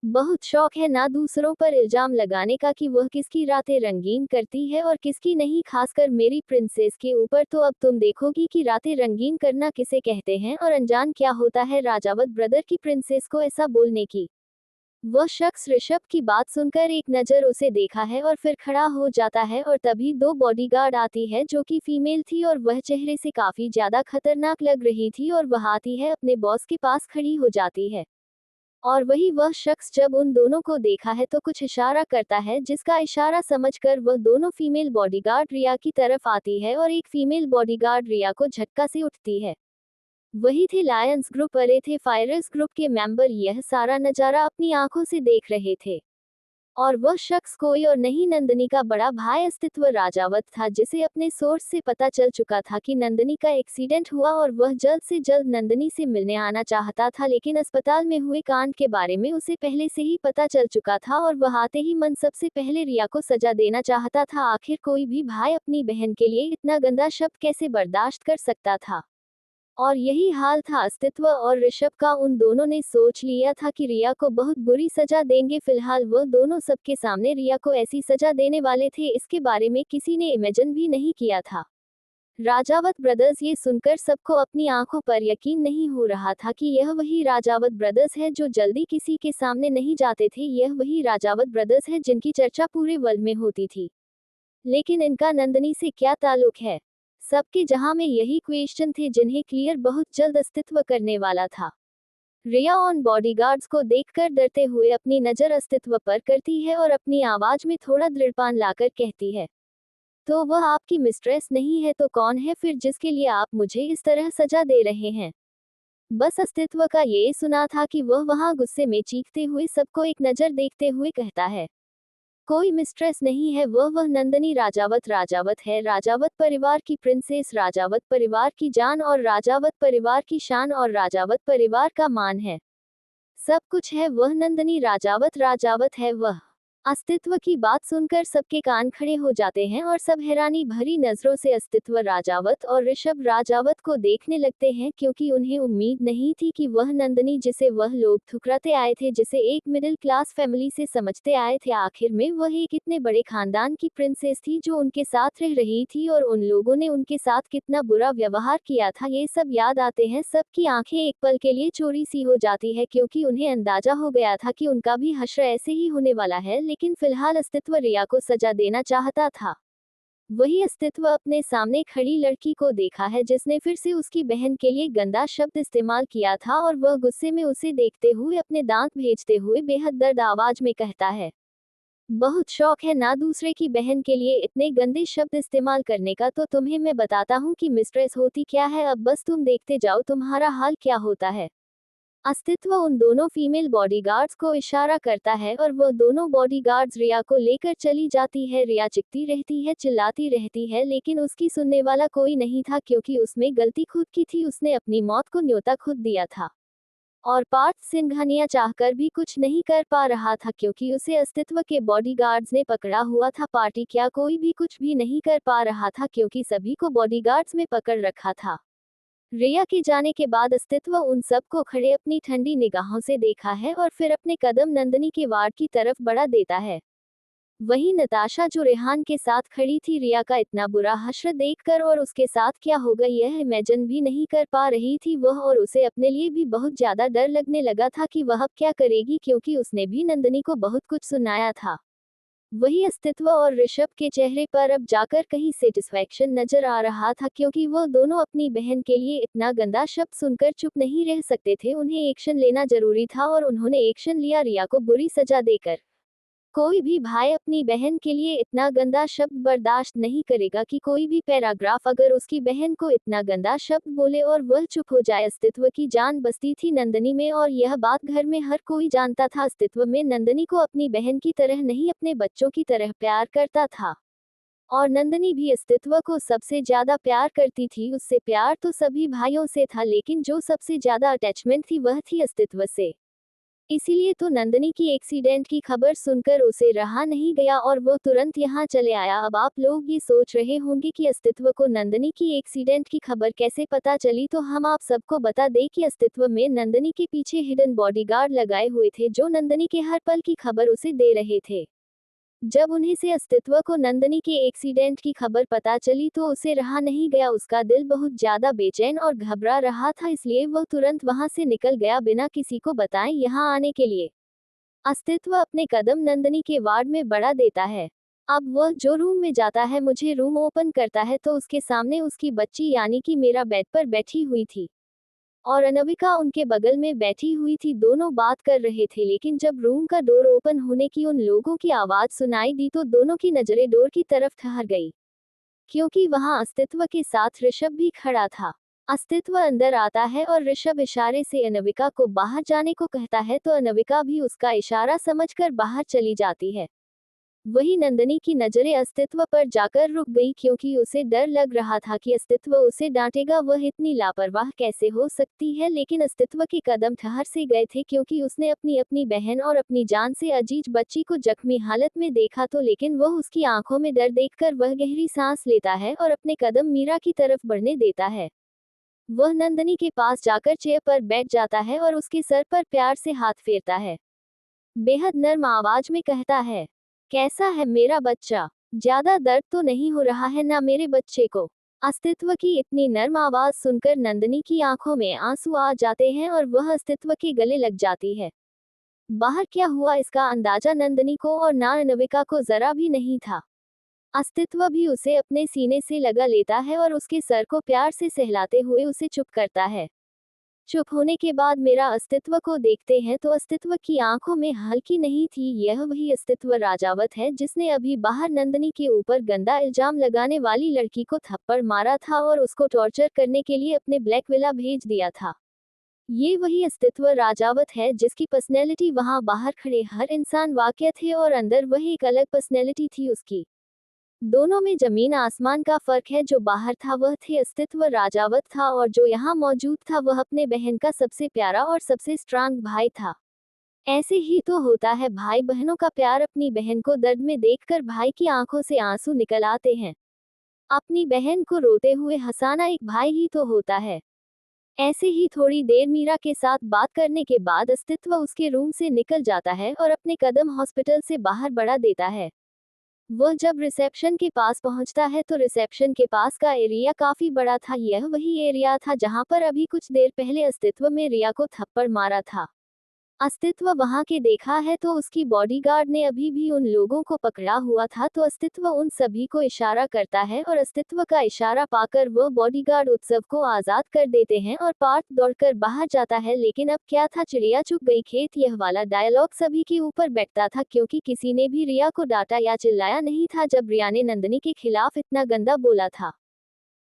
बहुत शौक है ना दूसरों पर इल्जाम लगाने का कि वह किसकी रातें रंगीन करती है और किसकी नहीं, खासकर मेरी प्रिंसेस के ऊपर। तो अब तुम देखोगी कि रातें रंगीन करना किसे कहते हैं और अनजान क्या होता है राजावत ब्रदर की प्रिंसेस को ऐसा बोलने की। वह शख्स ऋषभ की बात सुनकर एक नज़र उसे देखा है और फिर खड़ा हो जाता है और तभी दो बॉडीगार्ड आती है जो कि फीमेल थी और वह चेहरे से काफी ज्यादा खतरनाक लग रही थी और वह आती है अपने बॉस के पास खड़ी हो जाती है। और वही वह शख्स जब उन दोनों को देखा है तो कुछ इशारा करता है जिसका इशारा समझकर वह दोनों फीमेल बॉडीगार्ड रिया की तरफ आती है और एक फीमेल बॉडीगार्ड रिया को झटका से उठती है। वही थे लायंस ग्रुप वाले, थे फायरस ग्रुप के मेंबर यह सारा नजारा अपनी आंखों से देख रहे थे। और वह शख्स कोई और नहीं नंदनी का बड़ा भाई अस्तित्व राजावत था जिसे अपने सोर्स से पता चल चुका था कि नंदनी का एक्सीडेंट हुआ और वह जल्द से जल्द नंदनी से मिलने आना चाहता था, लेकिन अस्पताल में हुए कांड के बारे में उसे पहले से ही पता चल चुका था और वह आते ही मन सबसे पहले रिया को सजा देना चाहता था। आखिर कोई भी भाई अपनी बहन के लिए इतना गंदा शब्द कैसे बर्दाश्त कर सकता था? और यही हाल था अस्तित्व और ऋषभ का। उन दोनों ने सोच लिया था कि रिया को बहुत बुरी सजा देंगे। फिलहाल वह दोनों सबके सामने रिया को ऐसी सजा देने वाले थे, इसके बारे में किसी ने इमेजिन भी नहीं किया था। राजावत ब्रदर्स, ये सुनकर सबको अपनी आंखों पर यकीन नहीं हो रहा था कि यह वही राजावत ब्रदर्स है जो जल्दी किसी के सामने नहीं जाते थे। यह वही राजावत ब्रदर्स है जिनकी चर्चा पूरे वर्ल्ड में होती थी। लेकिन इनका नंदनी से क्या ताल्लुक है? सबके जहां में यही क्वेश्चन थे जिन्हें क्लियर बहुत जल्द अस्तित्व करने वाला था। रिया ऑन बॉडीगार्ड्स को देखकर डरते हुए अपनी नजर अस्तित्व पर करती है और अपनी आवाज में थोड़ा दृढ़पान लाकर कहती है, तो वह आपकी मिस्ट्रेस नहीं है तो कौन है फिर जिसके लिए आप मुझे इस तरह सजा दे रहे हैं। बस अस्तित्व का ये सुना था कि वह वहां गुस्से में चीखते हुए सबको एक नजर देखते हुए कहता है, कोई मिस्ट्रेस नहीं है, वह नंदनी राजावत है, राजावत परिवार की प्रिंसेस, राजावत परिवार की जान और राजावत परिवार की शान और राजावत परिवार का मान है। सब कुछ है, वह नंदनी राजावत है वह। अस्तित्व की बात सुनकर सबके कान खड़े हो जाते हैं और सब हैरानी भरी नजरों से अस्तित्व राजावत और ऋषभ राजावत को देखने लगते हैं, क्योंकि उन्हें उम्मीद नहीं थी कि वह नंदनी जिसे वह लोग ठुकराते आए थे, जिसे एक मिडिल क्लास फैमिली से समझते आए थे, आखिर में वह एक इतने बड़े खानदान की प्रिंसेस थी जो उनके साथ रह रही थी और उन लोगों ने उनके साथ कितना बुरा व्यवहार किया था। ये सब याद आते हैं सबकी आंखें एक पल के लिए चोरी सी हो जाती है, क्योंकि उन्हें अंदाजा हो गया था कि उनका भी हश्र ऐसे ही होने वाला है। लेकिन फिलहाल अस्तित्व रिया को सजा देना चाहता था। वही अस्तित्व अपने सामने खड़ी लड़की को देखा है जिसने फिर से उसकी बहन के लिए गंदा शब्द इस्तेमाल किया था और वह गुस्से में उसे देखते हुए अपने दांत भेजते हुए बेहद दर्द आवाज में कहता है, बहुत शौक है ना दूसरे की बहन के लिए इतने गंदे शब्द इस्तेमाल करने का, तो तुम्हें मैं बताता हूँ कि मिस्ट्रेस होती क्या है, अब बस तुम देखते जाओ तुम्हारा हाल क्या होता है। अस्तित्व उन दोनों फीमेल बॉडीगार्ड्स को इशारा करता है और वह दोनों बॉडीगार्ड्स रिया को लेकर चली जाती है। रिया चिखती रहती है, चिल्लाती रहती है, लेकिन उसकी सुनने वाला कोई नहीं था, क्योंकि उसमें गलती खुद की थी, उसने अपनी मौत को न्योता खुद दिया था। और पार्थ सिंघानिया चाहकर भी कुछ नहीं कर पा रहा था, क्योंकि उसे अस्तित्व के बॉडीगार्ड्स ने पकड़ा हुआ था। पार्टी क्या कोई भी कुछ भी नहीं कर पा रहा था, क्योंकि सभी को बॉडीगार्ड्स में पकड़ रखा था। रिया के जाने के बाद अस्तित्व उन सब को खड़े अपनी ठंडी निगाहों से देखा है और फिर अपने कदम नंदनी के वार्ड की तरफ बढ़ा देता है। वहीं नताशा जो रेहान के साथ खड़ी थी, रिया का इतना बुरा हश्र देखकर और उसके साथ क्या होगा यह इमेजिन भी नहीं कर पा रही थी वह, और उसे अपने लिए भी बहुत ज्यादा डर लगने लगा था कि वह अब क्या करेगी, क्योंकि उसने भी नंदनी को बहुत कुछ सुनाया था। वही अस्तित्व और ऋषभ के चेहरे पर अब जाकर कहीं सेटिस्फैक्शन नजर आ रहा था, क्योंकि वो दोनों अपनी बहन के लिए इतना गंदा शब्द सुनकर चुप नहीं रह सकते थे। उन्हें एक्शन लेना जरूरी था और उन्होंने एक्शन लिया, रिया को बुरी सजा देकर। कोई भी भाई अपनी बहन के लिए इतना गंदा शब्द बर्दाश्त नहीं करेगा कि कोई भी पैराग्राफ अगर उसकी बहन को इतना गंदा शब्द बोले और वह चुप हो जाए। अस्तित्व की जान बसती थी नंदनी में और यह बात घर में हर कोई जानता था। अस्तित्व में नंदनी को अपनी बहन की तरह नहीं, अपने बच्चों की तरह प्यार करता था, और नंदनी भी अस्तित्व को सबसे ज्यादा प्यार करती थी। उससे प्यार तो सभी भाइयों से था, लेकिन जो सबसे ज्यादा अटैचमेंट थी वह थी अस्तित्व से। इसीलिए तो नंदनी की एक्सीडेंट की खबर सुनकर उसे रहा नहीं गया और वो तुरंत यहाँ चले आया। अब आप लोग ये सोच रहे होंगे कि अस्तित्व को नंदनी की एक्सीडेंट की खबर कैसे पता चली, तो हम आप सबको बता दें कि अस्तित्व में नंदनी के पीछे हिडन बॉडीगार्ड लगाए हुए थे, जो नंदनी के हर पल की खबर उसे दे रहे थे। जब उन्हें से अस्तित्व को नंदनी के एक्सीडेंट की खबर पता चली तो उसे रहा नहीं गया, उसका दिल बहुत ज्यादा बेचैन और घबरा रहा था, इसलिए वह तुरंत वहां से निकल गया बिना किसी को बताए यहाँ आने के लिए। अस्तित्व अपने कदम नंदनी के वार्ड में बढ़ा देता है। अब वह जो रूम में जाता है, मुझे रूम ओपन करता है तो उसके सामने उसकी बच्ची यानी कि मेरा बेड पर बैठी हुई थी और अनविका उनके बगल में बैठी हुई थी। दोनों बात कर रहे थे, लेकिन जब रूम का डोर ओपन होने की उन लोगों की आवाज सुनाई दी तो दोनों की नजरें डोर की तरफ ठहर गई, क्योंकि वहां अस्तित्व के साथ ऋषभ भी खड़ा था। अस्तित्व अंदर आता है और ऋषभ इशारे से अनविका को बाहर जाने को कहता है, तो अनविका भी उसका इशारा समझकर बाहर चली जाती है। वही नंदनी की नजरें अस्तित्व पर जाकर रुक गई, क्योंकि उसे डर लग रहा था कि अस्तित्व उसे डांटेगा, वह इतनी लापरवाह कैसे हो सकती है। लेकिन अस्तित्व के कदम ठहर से गए थे, क्योंकि उसने अपनी बहन और अपनी जान से अजीज बच्ची को जख्मी हालत में देखा तो, लेकिन वह उसकी आंखों में डर देखकर वह गहरी सांस लेता है और अपने कदम मीरा की तरफ बढ़ने देता है। वह नंदनी के पास जाकर चेयर पर बैठ जाता है और उसके सर पर प्यार से हाथ फेरता है। बेहद नर्म आवाज में कहता है, कैसा है मेरा बच्चा? ज्यादा दर्द तो नहीं हो रहा है ना मेरे बच्चे को? अस्तित्व की इतनी नर्म आवाज सुनकर नंदनी की आंखों में आंसू आ जाते हैं और वह अस्तित्व के गले लग जाती है। बाहर क्या हुआ इसका अंदाजा नंदनी को और ना अनविका को जरा भी नहीं था। अस्तित्व भी उसे अपने सीने से लगा लेता है और उसके सर को प्यार से सहलाते हुए उसे चुप करता है। चुप होने के बाद मेरा अस्तित्व को देखते हैं तो अस्तित्व की आंखों में हल्की नहीं थी। यह वही अस्तित्व राजावत है जिसने अभी बाहर नंदनी के ऊपर गंदा इल्जाम लगाने वाली लड़की को थप्पड़ मारा था और उसको टॉर्चर करने के लिए अपने ब्लैक विला भेज दिया था। ये वही अस्तित्व राजावत है जिसकी पर्सनैलिटी वहां बाहर खड़े हर इंसान वाकई थे और अंदर वही एक अलग पर्सनैलिटी थी उसकी। दोनों में जमीन आसमान का फर्क है। जो बाहर था वह थे अस्तित्व राजावत था और जो यहाँ मौजूद था वह अपने बहन का सबसे प्यारा और सबसे स्ट्रांग भाई था। ऐसे ही तो होता है भाई बहनों का प्यार। अपनी बहन को दर्द में देखकर भाई की आंखों से आंसू निकल आते हैं। अपनी बहन को रोते हुए हंसाना एक भाई ही तो होता है। ऐसे ही थोड़ी देर मीरा के साथ बात करने के बाद अस्तित्व उसके रूम से निकल जाता है और अपने कदम हॉस्पिटल से बाहर बढ़ा देता है। वह जब रिसेप्शन के पास पहुंचता है तो रिसेप्शन के पास का एरिया काफी बड़ा था। यह वही एरिया था जहां पर अभी कुछ देर पहले अस्तित्व में रिया को थप्पड़ मारा था। अस्तित्व वहां के देखा है तो उसकी बॉडीगार्ड ने अभी भी उन लोगों को पकड़ा हुआ था तो अस्तित्व उन सभी को इशारा करता है और अस्तित्व का इशारा पाकर वह बॉडीगार्ड उत्सव को आजाद कर देते हैं और पार्थ दौड़कर बाहर जाता है। लेकिन अब क्या था, चिड़िया चुग गई खेत। यह वाला डायलॉग सभी के ऊपर बैठता था क्योंकि किसी ने भी रिया को डांटा या चिल्लाया नहीं था जब रिया ने नंदनी के खिलाफ इतना गंदा बोला था।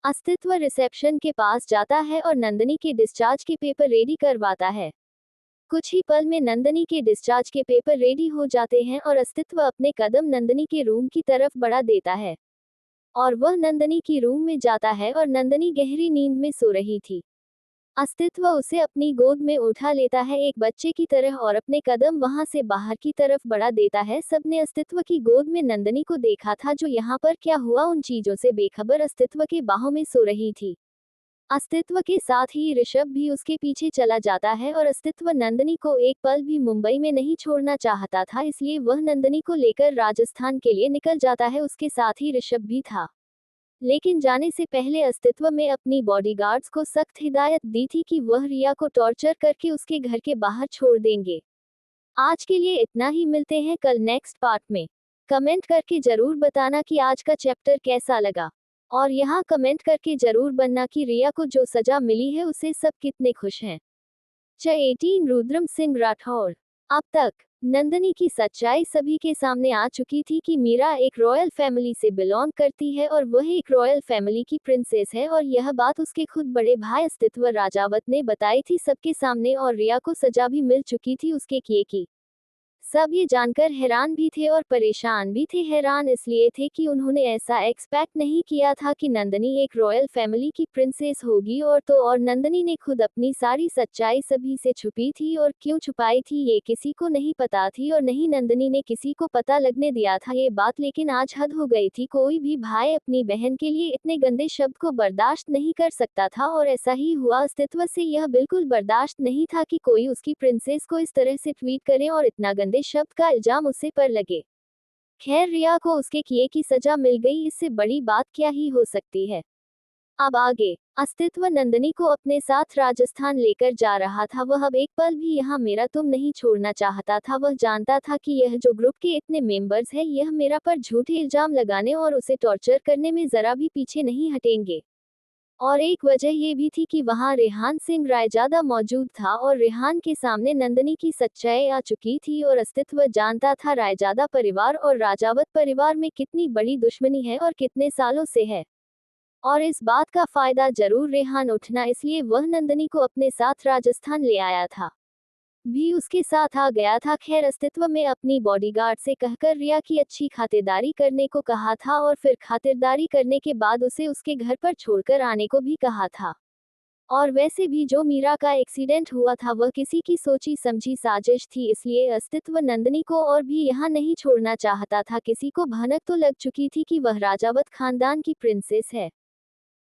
अस्तित्व रिसेप्शन के पास जाता है और नंदनी के डिस्चार्ज के पेपर रेडी करवाता है। कुछ ही पल में नंदनी के डिस्चार्ज के पेपर रेडी हो जाते हैं और अस्तित्व अपने कदम नंदनी के रूम की तरफ बढ़ा देता है और वह नंदनी की रूम में जाता है और नंदनी गहरी नींद में सो रही थी। अस्तित्व उसे अपनी गोद में उठा लेता है एक बच्चे की तरह और अपने कदम वहां से बाहर की तरफ बढ़ा देता है। सबने अस्तित्व की गोद में नंदनी को देखा था जो यहाँ पर क्या हुआ उन चीजों से बेखबर अस्तित्व के बाहों में सो रही थी। अस्तित्व के साथ ही ऋषभ भी उसके पीछे चला जाता है और अस्तित्व नंदनी को एक पल भी मुंबई में नहीं छोड़ना चाहता था, इसलिए वह नंदनी को लेकर राजस्थान के लिए निकल जाता है। उसके साथ ही ऋषभ भी था, लेकिन जाने से पहले अस्तित्व में अपनी बॉडीगार्ड्स को सख्त हिदायत दी थी कि वह रिया को टॉर्चर करके उसके घर के बाहर छोड़ देंगे। आज के लिए इतना ही, मिलते हैं कल नेक्स्ट पार्ट में। कमेंट करके जरूर बताना कि आज का चैप्टर कैसा लगा और यहाँ कमेंट करके जरूर बनना कि रिया को जो सजा मिली है उसे सब कितने खुश हैं। 18 रुद्रम सिंह राठौर। अब तक नंदनी की सच्चाई सभी के सामने आ चुकी थी कि मीरा एक रॉयल फैमिली से बिलोंग करती है और वह एक रॉयल फैमिली की प्रिंसेस है और यह बात उसके खुद बड़े भाई अस्तित्व राजावत ने बताई थी सबके सामने और रिया को सजा भी मिल चुकी थी उसके किए की। सब ये जानकर हैरान भी थे और परेशान भी थे। हैरान इसलिए थे कि उन्होंने ऐसा एक्सपेक्ट नहीं किया था कि नंदनी एक रॉयल फैमिली की प्रिंसेस होगी और नंदनी ने खुद अपनी सारी सच्चाई सभी से छुपी थी और क्यों छुपाई थी ये किसी को नहीं पता थी और नहीं नंदनी ने किसी को पता लगने दिया था ये बात। लेकिन आज हद हो गई थी, कोई भी भाई अपनी बहन के लिए इतने गंदे शब्द को बर्दाश्त नहीं कर सकता था और ऐसा ही हुआ। अस्तित्व से यह बिल्कुल बर्दाश्त नहीं था कि कोई उसकी प्रिंसेस को इस तरह से ट्वीट करे और इतना गंदे शब्द का इल्जाम उसे पर लगे। खैर, रिया को उसके किए की सजा मिल गई, इससे बड़ी बात क्या ही हो सकती है। अब आगे अस्तित्व नंदनी को अपने साथ राजस्थान लेकर जा रहा था। वह अब एक पल भी यहाँ मेरा तुम नहीं छोड़ना चाहता था। वह जानता था कि यह जो ग्रुप के इतने मेंबर्स हैं यह मेरा पर झूठे इल्जाम लगाने और उसे टॉर्चर करने में जरा भी पीछे नहीं हटेंगे। और एक वजह ये भी थी कि वहां रेहान सिंह रायजादा मौजूद था और रेहान के सामने नंदनी की सच्चाई आ चुकी थी और अस्तित्व जानता था रायजादा परिवार और राजावत परिवार में कितनी बड़ी दुश्मनी है और कितने सालों से है और इस बात का फायदा जरूर रेहान उठना, इसलिए वह नंदनी को अपने साथ राजस्थान ले आया था, भी उसके साथ आ गया था। खैर, अस्तित्व में अपनी बॉडीगार्ड से कहकर रिया की अच्छी खातिरदारी करने को कहा था और फिर खातिरदारी करने के बाद उसे उसके घर पर छोड़कर आने को भी कहा था। और वैसे भी जो मीरा का एक्सीडेंट हुआ था वह किसी की सोची समझी साजिश थी, इसलिए अस्तित्व नंदनी को और भी यहाँ नहीं छोड़ना चाहता था। किसी को भनक तो लग चुकी थी कि वह राजावत खानदान की प्रिंसेस है।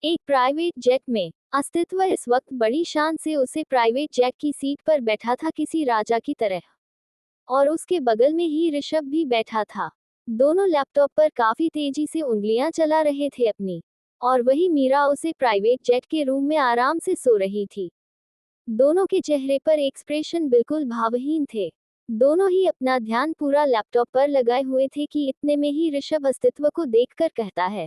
एक प्राइवेट जेट में अस्तित्व इस वक्त बड़ी शान से उसे प्राइवेट जेट की सीट पर बैठा था किसी राजा की तरह, और उसके बगल में ही ऋषभ भी बैठा था। दोनों लैपटॉप पर काफी तेजी से उंगलियां चला रहे थे अपनी, और वही मीरा उसे प्राइवेट जेट के रूम में आराम से सो रही थी। दोनों के चेहरे पर एक्सप्रेशन बिल्कुल भावहीन थे। दोनों ही अपना ध्यान पूरा लैपटॉप पर लगाए हुए थे कि इतने में ही ऋषभ अस्तित्व को देखकर कहता है,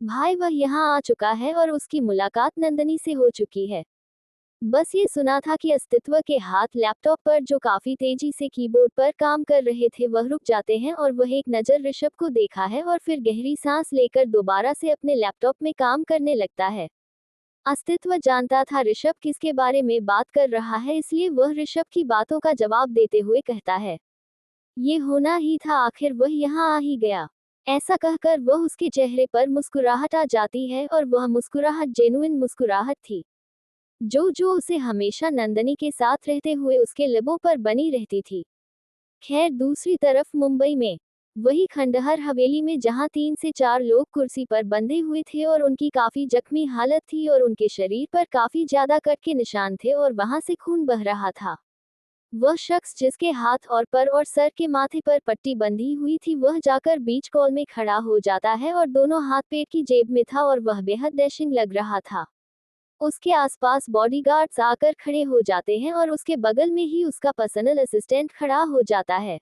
भाई वह यहाँ आ चुका है और उसकी मुलाकात नंदनी से हो चुकी है। बस ये सुना था कि अस्तित्व के हाथ लैपटॉप पर जो काफी तेजी से कीबोर्ड पर काम कर रहे थे वह रुक जाते हैं और वह एक नज़र ऋषभ को देखा है और फिर गहरी सांस लेकर दोबारा से अपने लैपटॉप में काम करने लगता है। अस्तित्व जानता था ऋषभ किसके बारे में बात कर रहा है, इसलिए वह ऋषभ की बातों का जवाब देते हुए कहता है, ये होना ही था, आखिर वह यहाँ आ ही गया। ऐसा कहकर वह उसके चेहरे पर मुस्कुराहट आ जाती है और वह मुस्कुराहट जेनुइन मुस्कुराहट थी, जो उसे हमेशा नंदनी के साथ रहते हुए उसके लबों पर बनी रहती थी। खैर दूसरी तरफ मुंबई में वही खंडहर हवेली में जहां 3 से 4 लोग कुर्सी पर बंधे हुए थे और उनकी काफी जख्मी हालत थी और उनके शरीर पर काफी ज्यादा कट के निशान थे और वहां से खून बह रहा था। वह शख्स जिसके हाथ और पर और सर के माथे पर पट्टी बंधी हुई थी वह जाकर बीच कॉल में खड़ा हो जाता है और दोनों हाथ पेट की जेब में था और वह बेहद डैशिंग लग रहा था। उसके आसपास बॉडीगार्ड्स आकर खड़े हो जाते हैं और उसके बगल में ही उसका पर्सनल असिस्टेंट खड़ा हो जाता है।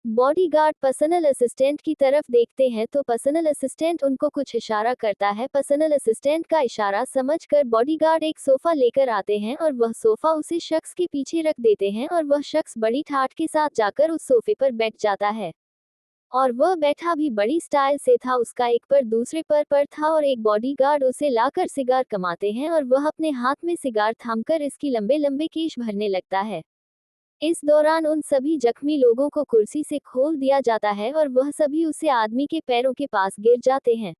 बॉडीगार्ड पर्सनल असिस्टेंट की तरफ देखते हैं तो पर्सनल असिस्टेंट उनको कुछ इशारा करता है। पर्सनल असिस्टेंट का इशारा समझकर बॉडीगार्ड एक सोफा लेकर आते हैं और वह सोफा उसी शख्स के पीछे रख देते हैं और वह शख्स बड़ी ठाठ के साथ जाकर उस सोफे पर बैठ जाता है। और वह बैठा भी बड़ी स्टाइल से था, उसका एक पर दूसरे पर था और एक बॉडीगार्ड उसे लाकर सिगार कमाते हैं और वह अपने हाथ में सिगार थामकर इसकी लंबे लंबे केश भरने लगता है। इस दौरान उन सभी जख्मी लोगों को कुर्सी से खोल दिया जाता है और वह सभी उसे आदमी के पैरों के पास गिर जाते हैं।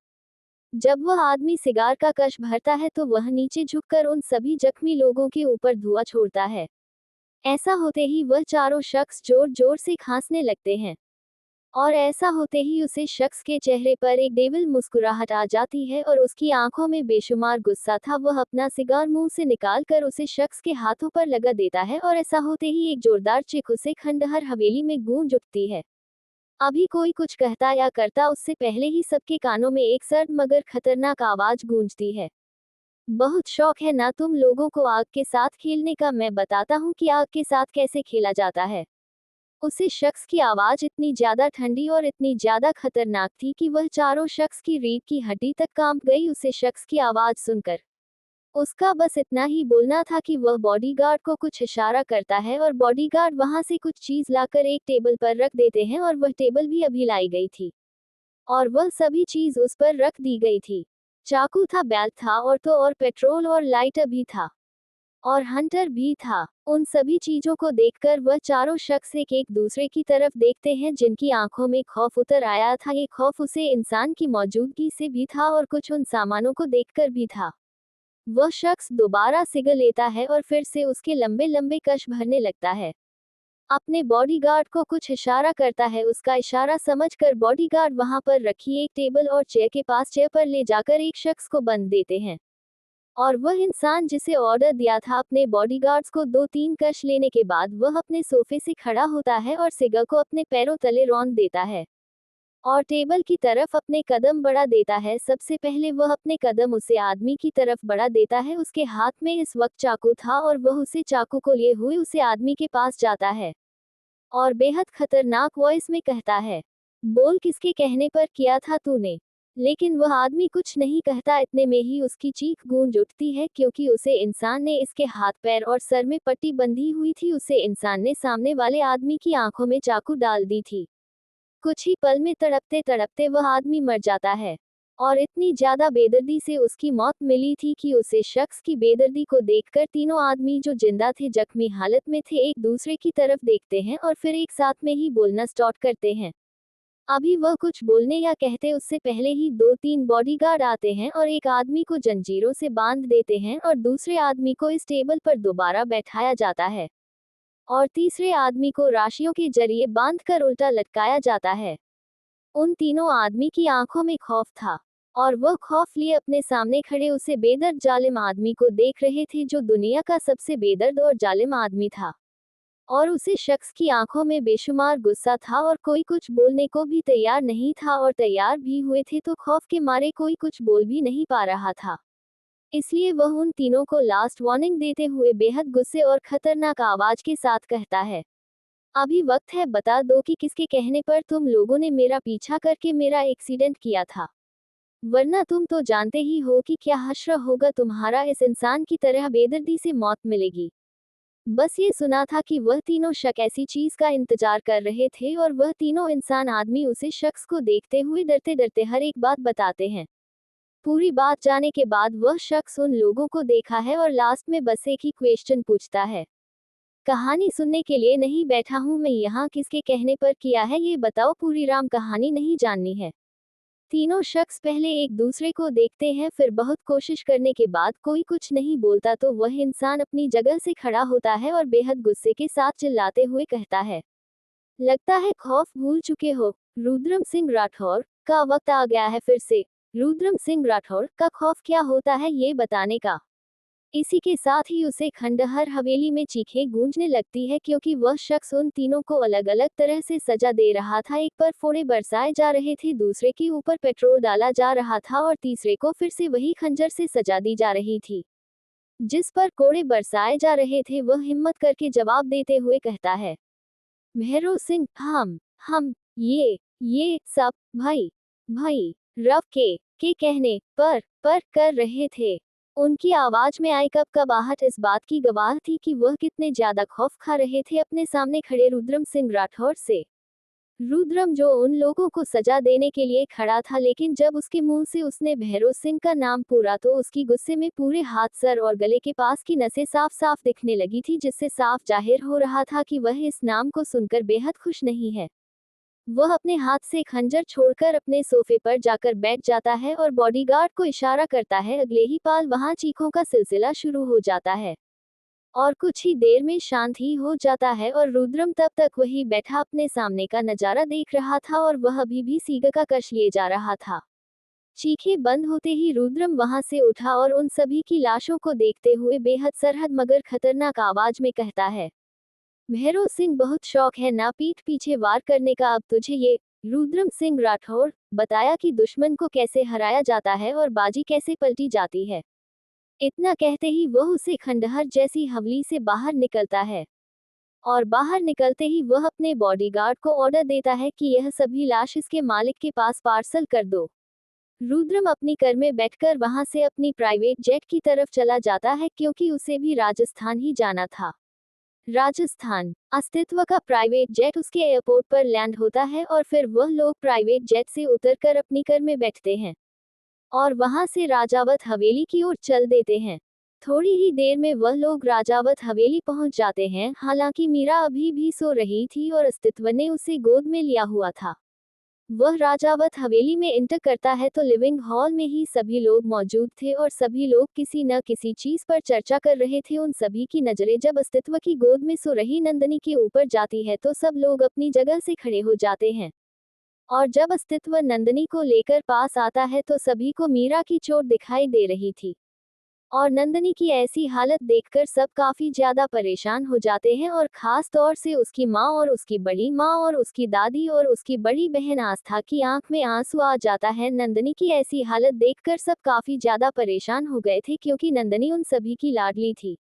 जब वह आदमी सिगार का कश भरता है तो वह नीचे झुककर उन सभी जख्मी लोगों के ऊपर धुआं छोड़ता है। ऐसा होते ही वह चारों शख्स जोर जोर से खांसने लगते हैं और ऐसा होते ही उसे शख्स के चेहरे पर एक डेविल मुस्कुराहट आ जाती है और उसकी आंखों में बेशुमार गुस्सा था। वह अपना सिगार मुंह से निकाल कर उसे शख्स के हाथों पर लगा देता है और ऐसा होते ही एक जोरदार चीख उसे खंडहर हवेली में गूंज उठती है। अभी कोई कुछ कहता या करता उससे पहले ही सबके कानों में एक सर्द मगर खतरनाक आवाज गूंजती है, बहुत शौक है ना तुम लोगों को आग के साथ खेलने का, मैं बताता हूँ कि आग के साथ कैसे खेला जाता है। उसी शख्स की आवाज इतनी ज्यादा ठंडी और इतनी ज्यादा खतरनाक थी कि वह चारों शख्स की रीढ़ की हड्डी तक कांप गई उसे शख्स की आवाज सुनकर। उसका बस इतना ही बोलना था कि वह बॉडीगार्ड को कुछ इशारा करता है और बॉडीगार्ड वहां से कुछ चीज लाकर एक टेबल पर रख देते हैं और वह टेबल भी अभी लाई गई थी और वह सभी चीज उस पर रख दी गई थी। चाकू था, बेल्ट था और तो और पेट्रोल और लाइटर भी था और हंटर भी था। उन सभी चीजों को देखकर वह चारों शख्स एक एक दूसरे की तरफ देखते हैं जिनकी आंखों में खौफ उतर आया था। ये खौफ उसे इंसान की मौजूदगी से भी था और कुछ उन सामानों को देखकर भी था। वह शख्स दोबारा सिगल लेता है और फिर से उसके लंबे लंबे कश भरने लगता है। अपने बॉडीगार्ड को कुछ इशारा करता है, उसका इशारा समझकर बॉडीगार्ड वहां पर रखी एक टेबल और चेयर के पास चेयर पर ले जाकर एक शख्स को बंद देते हैं और वह इंसान जिसे ऑर्डर दिया था अपने बॉडीगार्ड्स को 2-3 कश लेने के बाद वह अपने सोफे से खड़ा होता है और सिगर को अपने पैरों तले रौंद देता है और टेबल की तरफ अपने कदम बढ़ा देता है। सबसे पहले वह अपने कदम उसे आदमी की तरफ बढ़ा देता है, उसके हाथ में इस वक्त चाकू था और वह उसे चाकू को लिए हुए उसे आदमी के पास जाता है और बेहद खतरनाक वॉइस में कहता है, बोल किसके कहने पर किया था तूने। लेकिन वह आदमी कुछ नहीं कहता, इतने में ही उसकी चीख गूंज उठती है क्योंकि उसे इंसान ने इसके हाथ पैर और सर में पट्टी बंधी हुई थी। उसे इंसान ने सामने वाले आदमी की आंखों में चाकू डाल दी थी। कुछ ही पल में तड़पते तड़पते वह आदमी मर जाता है और इतनी ज्यादा बेदर्दी से उसकी मौत मिली थी कि उसे शख्स की बेदर्दी को देखकर तीनों आदमी जो जिंदा थे जख्मी हालत में थे एक दूसरे की तरफ देखते हैं और फिर एक साथ में ही बोलना स्टार्ट करते हैं। अभी वह कुछ बोलने या कहते उससे पहले ही 2-3 बॉडीगार्ड आते हैं और एक आदमी को जंजीरों से बांध देते हैं और दूसरे आदमी को इस टेबल पर दोबारा बैठाया जाता है और तीसरे आदमी को राशियों के जरिए बांधकर उल्टा लटकाया जाता है। उन तीनों आदमी की आंखों में खौफ था और वह खौफ लिए अपने सामने खड़े उसे बेदर्द जालिम आदमी को देख रहे थे जो दुनिया का सबसे बेदर्द और जालिम आदमी था और उसे शख्स की आंखों में बेशुमार गुस्सा था और कोई कुछ बोलने को भी तैयार नहीं था और तैयार भी हुए थे तो खौफ के मारे कोई कुछ बोल भी नहीं पा रहा था। इसलिए वह उन तीनों को लास्ट वार्निंग देते हुए बेहद गुस्से और खतरनाक आवाज के साथ कहता है, अभी वक्त है, बता दो कि किसके कहने पर तुम लोगों ने मेरा पीछा करके मेरा एक्सीडेंट किया था। वरना तुम तो जानते ही हो कि क्या हश्र होगा तुम्हारा, इस इंसान की तरह बेदर्दी से मौत मिलेगी। बस ये सुना था कि वह तीनों शक ऐसी चीज का इंतजार कर रहे थे और वह तीनों इंसान आदमी उसे शख्स को देखते हुए डरते डरते हर एक बात बताते हैं। पूरी बात जाने के बाद वह शख्स उन लोगों को देखा है और लास्ट में बस एक ही क्वेश्चन पूछता है। कहानी सुनने के लिए नहीं बैठा हूं मैं यहाँ, किसके कहने पर किया है ये बताओ, पूरी राम कहानी नहीं जाननी है। तीनों शख्स पहले एक दूसरे को देखते हैं, फिर बहुत कोशिश करने के बाद कोई कुछ नहीं बोलता तो वह इंसान अपनी जगह से खड़ा होता है और बेहद गुस्से के साथ चिल्लाते हुए कहता है, लगता है खौफ भूल चुके हो। रुद्रम सिंह राठौर का वक्त आ गया है फिर से। रुद्रम सिंह राठौर का खौफ क्या होता है ये बताने का। इसी के साथ ही उसे खंडहर हवेली में चीखें गूंजने लगती है, क्योंकि वह शख्स उन तीनों को अलग अलग तरह से सजा दे रहा था। एक पर फोड़े बरसाए जा रहे थे, दूसरे के ऊपर पेट्रोल डाला जा रहा था और तीसरे को फिर से वही खंजर से सजा दी जा रही थी। जिस पर कोड़े बरसाए जा रहे थे वह हिम्मत करके जवाब देते हुए कहता है, भैरव सिंह, हम ये सब भाई भाई रब के कहने पर कर रहे थे। उनकी आवाज में आई कब-कबाहट इस बात की गवाह थी कि वह कितने ज्यादा खौफ खा रहे थे अपने सामने खड़े रुद्रम सिंह राठौर से। रुद्रम जो उन लोगों को सजा देने के लिए खड़ा था, लेकिन जब उसके मुंह से उसने भैरव सिंह का नाम पूरा तो उसकी गुस्से में पूरे हाथ, सर और गले के पास की नसें साफ साफ दिखने लगी थी, जिससे साफ जाहिर हो रहा था कि वह इस नाम को सुनकर बेहद खुश नहीं है। वह अपने हाथ से खंजर छोड़कर अपने सोफे पर जाकर बैठ जाता है और बॉडीगार्ड को इशारा करता है। अगले ही पल वहां चीखों का सिलसिला शुरू हो जाता है और कुछ ही देर में शांत ही हो जाता है और रुद्रम तब तक वही बैठा अपने सामने का नजारा देख रहा था और वह अभी भी सीगा का कश लिए जा रहा था। चीखें बंद होते ही रुद्रम वहां से उठा और उन सभी की लाशों को देखते हुए बेहद सरहद मगर खतरनाक आवाज में कहता है, भैरव सिंह, बहुत शौक है ना पीठ पीछे वार करने का अब तुझे ये। रुद्रम सिंह राठौर बताया कि दुश्मन को कैसे हराया जाता है और बाजी कैसे पलटी जाती है। इतना कहते ही वह उसे खंडहर जैसी हवेली से बाहर निकलता है और बाहर निकलते ही वह अपने बॉडीगार्ड को ऑर्डर देता है कि यह सभी लाश इसके मालिक के पास पार्सल कर दो। रुद्रम अपनी कार में बैठकर वहां से अपनी प्राइवेट जेट की तरफ चला जाता है, क्योंकि उसे भी राजस्थान ही जाना था। राजस्थान अस्तित्व का प्राइवेट जेट उसके एयरपोर्ट पर लैंड होता है और फिर वह लोग प्राइवेट जेट से उतरकर अपनी कार में बैठते हैं और वहां से राजावत हवेली की ओर चल देते हैं। थोड़ी ही देर में वह लोग राजावत हवेली पहुंच जाते हैं। हालांकि मीरा अभी भी सो रही थी और अस्तित्व ने उसे गोद में लिया हुआ था। वह राजावत हवेली में इंटर करता है तो लिविंग हॉल में ही सभी लोग मौजूद थे और सभी लोग किसी न किसी चीज पर चर्चा कर रहे थे। उन सभी की नजरें जब अस्तित्व की गोद में सो रही नंदनी के ऊपर जाती है तो सब लोग अपनी जगह से खड़े हो जाते हैं और जब अस्तित्व नंदनी को लेकर पास आता है तो सभी को मीरा की चोट दिखाई दे रही थी और नंदनी की ऐसी हालत देखकर सब काफी ज्यादा परेशान हो जाते हैं और खास तौर से उसकी माँ और उसकी बड़ी माँ और उसकी दादी और उसकी बड़ी बहन आस्था की आंख में आंसू आ जाता है। नंदनी की ऐसी हालत देखकर सब काफी ज्यादा परेशान हो गए थे, क्योंकि नंदनी उन सभी की लाडली थी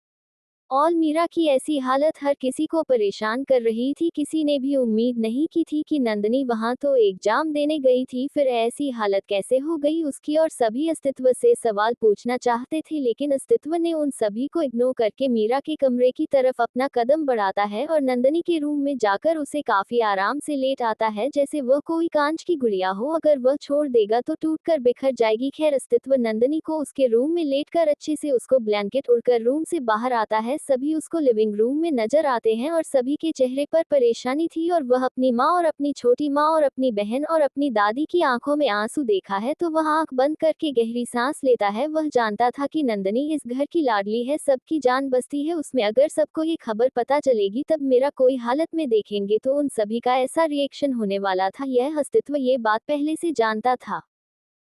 और मीरा की ऐसी हालत हर किसी को परेशान कर रही थी। किसी ने भी उम्मीद नहीं की थी कि नंदनी वहां तो एग्जाम देने गई थी, फिर ऐसी हालत कैसे हो गई उसकी, और सभी अस्तित्व से सवाल पूछना चाहते थे, लेकिन अस्तित्व ने उन सभी को इग्नोर करके मीरा के कमरे की तरफ अपना कदम बढ़ाता है और नंदनी के रूम में जाकर उसे काफी आराम से लेट आता है, जैसे वह कोई कांच की गुड़िया हो, अगर वह छोड़ देगा तो टूटकर बिखर जाएगी। खैर, अस्तित्व नंदनी को उसके रूम में लेटकर अच्छे से उसको ब्लैंकेट उड़कर रूम से बाहर आता है। सभी उसको लिविंग रूम में नजर आते हैं और सभी के चेहरे पर परेशानी थी और वह अपनी माँ और अपनी छोटी माँ और अपनी बहन और अपनी दादी की आंखों में आंसू देखा है तो वह आंख बंद करके गहरी सांस लेता है। वह जानता था कि नंदनी इस घर की लाडली है, सबकी जान बसती है उसमें। अगर सबको ये खबर पता चलेगी तब मेरा कोई हालत में देखेंगे तो उन सभी का ऐसा रिएक्शन होने वाला था। यह अस्तित्व ये बात पहले से जानता था।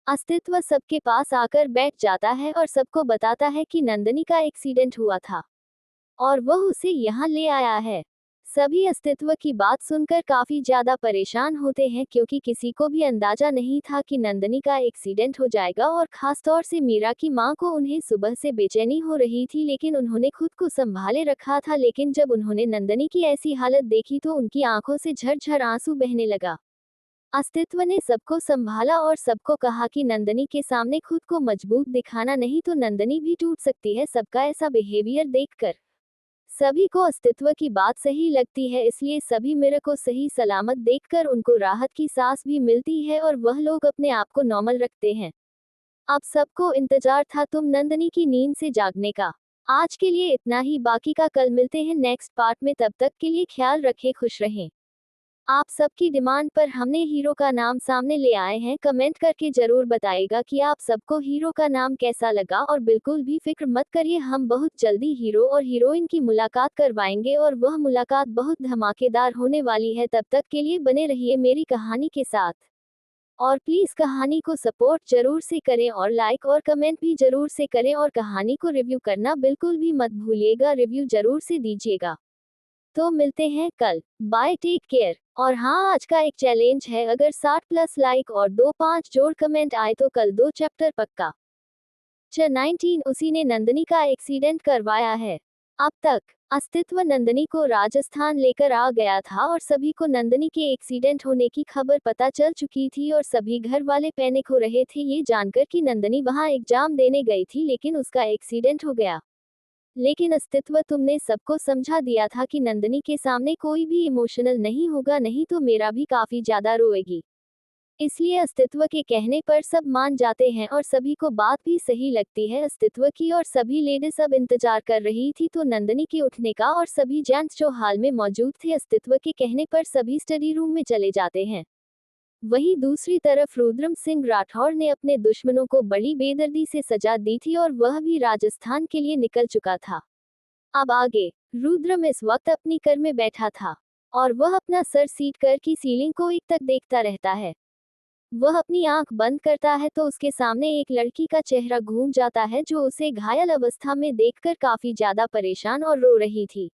अस्तित्व सबके पास आकर बैठ जाता है और सबको बताता है कि नंदनी का एक्सीडेंट हुआ था और वह उसे यहाँ ले आया है। सभी अस्तित्व की बात सुनकर काफी ज्यादा परेशान होते हैं क्योंकि किसी को भी अंदाजा नहीं था कि नंदनी का एक्सीडेंट हो जाएगा और खासतौर से मीरा की मां को उन्हें सुबह से बेचैनी हो रही थी लेकिन उन्होंने खुद को संभाले रखा था। लेकिन जब उन्होंने नंदनी की ऐसी हालत देखी तो उनकी आंखों से झरझर आंसू बहने लगा। अस्तित्व ने सबको संभाला और सबको कहा कि नंदनी के सामने खुद को मजबूत दिखाना नहीं तो नंदनी भी टूट सकती है। सबका ऐसा बिहेवियर देखकर सभी को अस्तित्व की बात सही लगती है, इसलिए सभी मीरा को सही सलामत देखकर उनको राहत की सांस भी मिलती है और वह लोग अपने आप को नॉर्मल रखते हैं। अब सबको इंतजार था तुम नंदनी की नींद से जागने का। आज के लिए इतना ही, बाकी का कल मिलते हैं नेक्स्ट पार्ट में। तब तक के लिए ख्याल रखें, खुश रहें। आप सबकी डिमांड पर हमने हीरो का नाम सामने ले आए हैं। कमेंट करके जरूर बताइएगा कि आप सबको हीरो का नाम कैसा लगा और बिल्कुल भी फिक्र मत करिए, हम बहुत जल्दी हीरो और हीरोइन की मुलाकात करवाएंगे और वह मुलाकात बहुत धमाकेदार होने वाली है। तब तक के लिए बने रहिए मेरी कहानी के साथ और प्लीज कहानी को सपोर्ट जरूर से करें और लाइक और कमेंट भी जरूर से करें और कहानी को रिव्यू करना बिल्कुल भी मत भूलिएगा, रिव्यू जरूर से दीजिएगा। तो मिलते हैं कल, बाय, टेक केयर। और हाँ, आज का एक चैलेंज है, अगर 60+ लाइक और 2-5 जोड़ कमेंट आए तो कल 2 चैप्टर पक्का। 19 उसी ने नंदनी का एक्सीडेंट करवाया है। अब तक अस्तित्व नंदनी को राजस्थान लेकर आ गया था और सभी को नंदनी के एक्सीडेंट होने की खबर पता चल चुकी थी और सभी घर वाले पैनिक हो रहे थे ये जानकर कि नंदनी वहां एग्जाम देने गई थी लेकिन उसका एक्सीडेंट हो गया। लेकिन अस्तित्व तुमने सबको समझा दिया था कि नंदनी के सामने कोई भी इमोशनल नहीं होगा, नहीं तो मेरा भी काफी ज्यादा रोएगी। इसलिए अस्तित्व के कहने पर सब मान जाते हैं और सभी को बात भी सही लगती है अस्तित्व की। और सभी लेडीज अब इंतजार कर रही थी तो नंदनी के उठने का और सभी जेंट्स जो हाल में मौजूद थे अस्तित्व के कहने पर सभी स्टडी रूम में चले जाते हैं। वहीं दूसरी तरफ रुद्रम सिंह राठौड़ ने अपने दुश्मनों को बड़ी बेदर्दी से सजा दी थी और वह भी राजस्थान के लिए निकल चुका था। अब आगे रुद्रम इस वक्त अपनी कार में बैठा था और वह अपना सर सीट कर की सीलिंग को एक तक देखता रहता है। वह अपनी आंख बंद करता है तो उसके सामने एक लड़की का चेहरा घूम जाता है जो उसे घायल अवस्था में देखकर काफी ज्यादा परेशान और रो रही थी।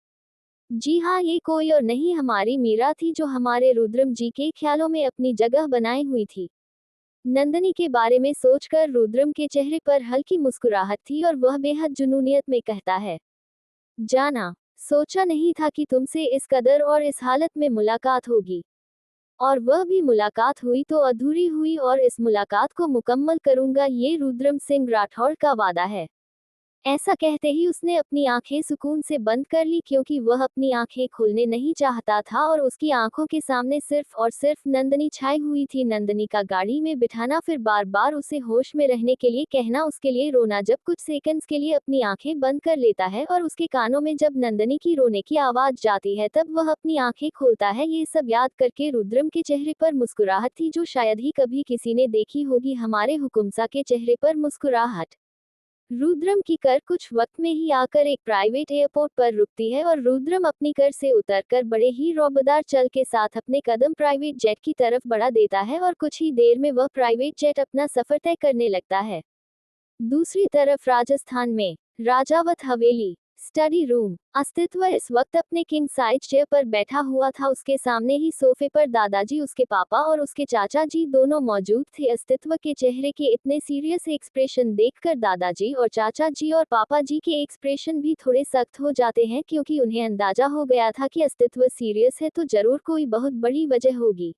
जी हाँ, ये कोई और नहीं हमारी मीरा थी जो हमारे रुद्रम जी के ख्यालों में अपनी जगह बनाई हुई थी। नंदनी के बारे में सोचकर रुद्रम के चेहरे पर हल्की मुस्कुराहट थी और वह बेहद जुनूनियत में कहता है, जाना, सोचा नहीं था कि तुमसे इस कदर और इस हालत में मुलाकात होगी। और वह भी मुलाकात हुई तो अधूरी हुई और इस मुलाकात को मुकम्मल करूंगा, ये रुद्रम सिंह राठौड़ का वादा है। ऐसा कहते ही उसने अपनी आंखें सुकून से बंद कर ली क्योंकि वह अपनी आंखें खोलने नहीं चाहता था और उसकी आंखों के सामने सिर्फ और सिर्फ नंदनी छाई हुई थी। नंदनी का गाड़ी में बिठाना, फिर बार बार उसे होश में रहने के लिए कहना, उसके लिए रोना। जब कुछ सेकंड्स के लिए अपनी आंखें बंद कर लेता है और उसके कानों में जब नंदनी की रोने की आवाज जाती है तब वह अपनी आंखें खोलता है। ये सब याद करके रुद्रम के चेहरे पर मुस्कुराहट थी जो शायद ही कभी किसी ने देखी होगी। हमारे हुकुमसा के चेहरे पर मुस्कुराहट। रुद्रम की कार कुछ वक्त में ही आकर एक प्राइवेट एयरपोर्ट पर रुकती है और रुद्रम अपनी कार से उतरकर बड़े ही रौबदार चल के साथ अपने कदम प्राइवेट जेट की तरफ बढ़ा देता है और कुछ ही देर में वह प्राइवेट जेट अपना सफर तय करने लगता है। दूसरी तरफ राजस्थान में राजावत हवेली स्टडी रूम। अस्तित्व इस वक्त अपने किंग साइज चेयर पर बैठा हुआ था। उसके सामने ही सोफे पर दादाजी, उसके पापा और उसके चाचा जी दोनों मौजूद थे। अस्तित्व के चेहरे के इतने सीरियस एक्सप्रेशन देखकर दादाजी और चाचा जी और पापा जी के एक्सप्रेशन भी थोड़े सख्त हो जाते हैं क्योंकि उन्हें अंदाजा हो गया था कि अस्तित्व सीरियस है तो जरूर कोई बहुत बड़ी वजह होगी।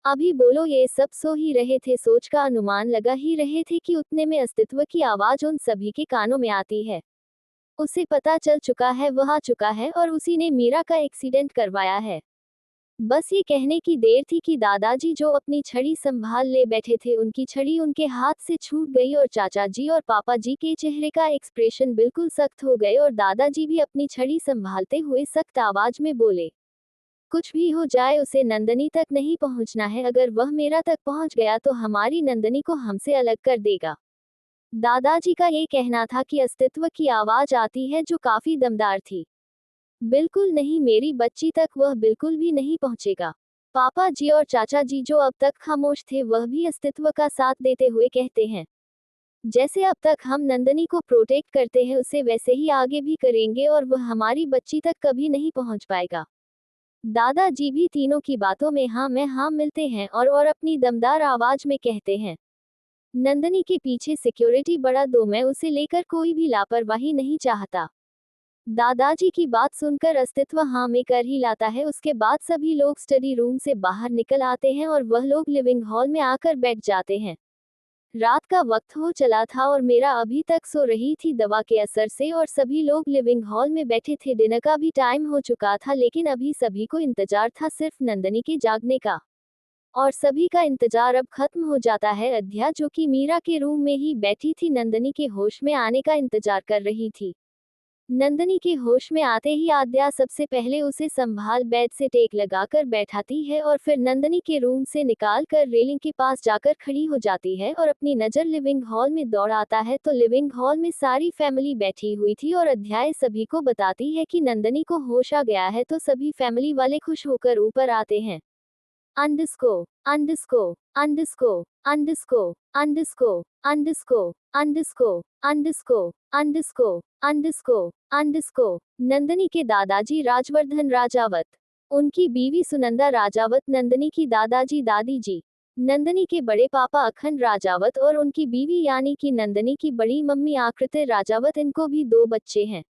अभी बोलो, ये सब सो ही रहे थे, सोच का अनुमान लगा ही रहे थे कि उतने में अस्तित्व की आवाज उन सभी के कानों में आती है। उसे पता चल चुका है, वह आ चुका है और उसी ने मीरा का एक्सीडेंट करवाया है। बस ये कहने की देर थी कि दादाजी जो अपनी छड़ी संभाल ले बैठे थे उनकी छड़ी उनके हाथ से छूट गई और चाचा जी और पापा जी के चेहरे का एक्सप्रेशन बिल्कुल सख्त हो गए और दादाजी भी अपनी छड़ी संभालते हुए सख्त आवाज में बोले, कुछ भी हो जाए उसे नंदनी तक नहीं पहुंचना है, अगर वह मेरा तक पहुंच गया तो हमारी नंदनी को हमसे अलग कर देगा। दादाजी का ये कहना था कि अस्तित्व की आवाज आती है जो काफी दमदार थी। बिल्कुल नहीं, मेरी बच्ची तक वह बिल्कुल भी नहीं पहुंचेगा। पापा जी और चाचा जी जो अब तक खामोश थे वह भी अस्तित्व का साथ देते हुए कहते हैं, जैसे अब तक हम नंदनी को प्रोटेक्ट करते हैं उसे वैसे ही आगे भी करेंगे और वह हमारी बच्ची तक कभी नहीं पहुंच पाएगा। दादाजी भी तीनों की बातों में हाँ में हाँ मिलते हैं और अपनी दमदार आवाज में कहते हैं, नंदनी के पीछे सिक्योरिटी बढ़ा दो, मैं उसे लेकर कोई भी लापरवाही नहीं चाहता। दादाजी की बात सुनकर अस्तित्व हाँ में कर ही लाता है। उसके बाद सभी लोग स्टडी रूम से बाहर निकल आते हैं और वह लोग लिविंग हॉल में आकर बैठ जाते हैं। रात का वक्त हो चला था और मेरा अभी तक सो रही थी दवा के असर से, और सभी लोग लिविंग हॉल में बैठे थे। डिनर का भी टाइम हो चुका था, लेकिन अभी सभी को इंतजार था सिर्फ नंदनी के जागने का। और सभी का इंतजार अब खत्म हो जाता है। अध्या, जो कि मीरा के रूम में ही बैठी थी, नंदनी के होश में आने का इंतजार कर रही थी। नंदनी के होश में आते ही आद्या सबसे पहले उसे संभाल बेड से टेक लगाकर बैठाती है और फिर नंदनी के रूम से निकाल कर रेलिंग के पास जाकर खड़ी हो जाती है और अपनी नजर लिविंग हॉल में दौड़ आता है तो लिविंग हॉल में सारी फैमिली बैठी हुई थी और अध्याय सभी को बताती है कि नंदनी को होश आ गया है, तो सभी फैमिली वाले खुश होकर ऊपर आते हैं। अंडरस्को अंडरस्को अंडरस्को अंडरस्को अंडरस्को अंडरस्को अंडरस्को अंडरस्को अंडरस्को अंडरस्को अंडरस्को। नंदनी के दादाजी राजवर्धन राजावत, उनकी बीवी सुनंदा राजावत, नंदनी की दादाजी दादी जी, नंदनी के बड़े पापा अखंड राजावत और उनकी बीवी यानी कि नंदनी की बड़ी मम्मी आकृति राजावत। इनको भी 2 बच्चे हैं।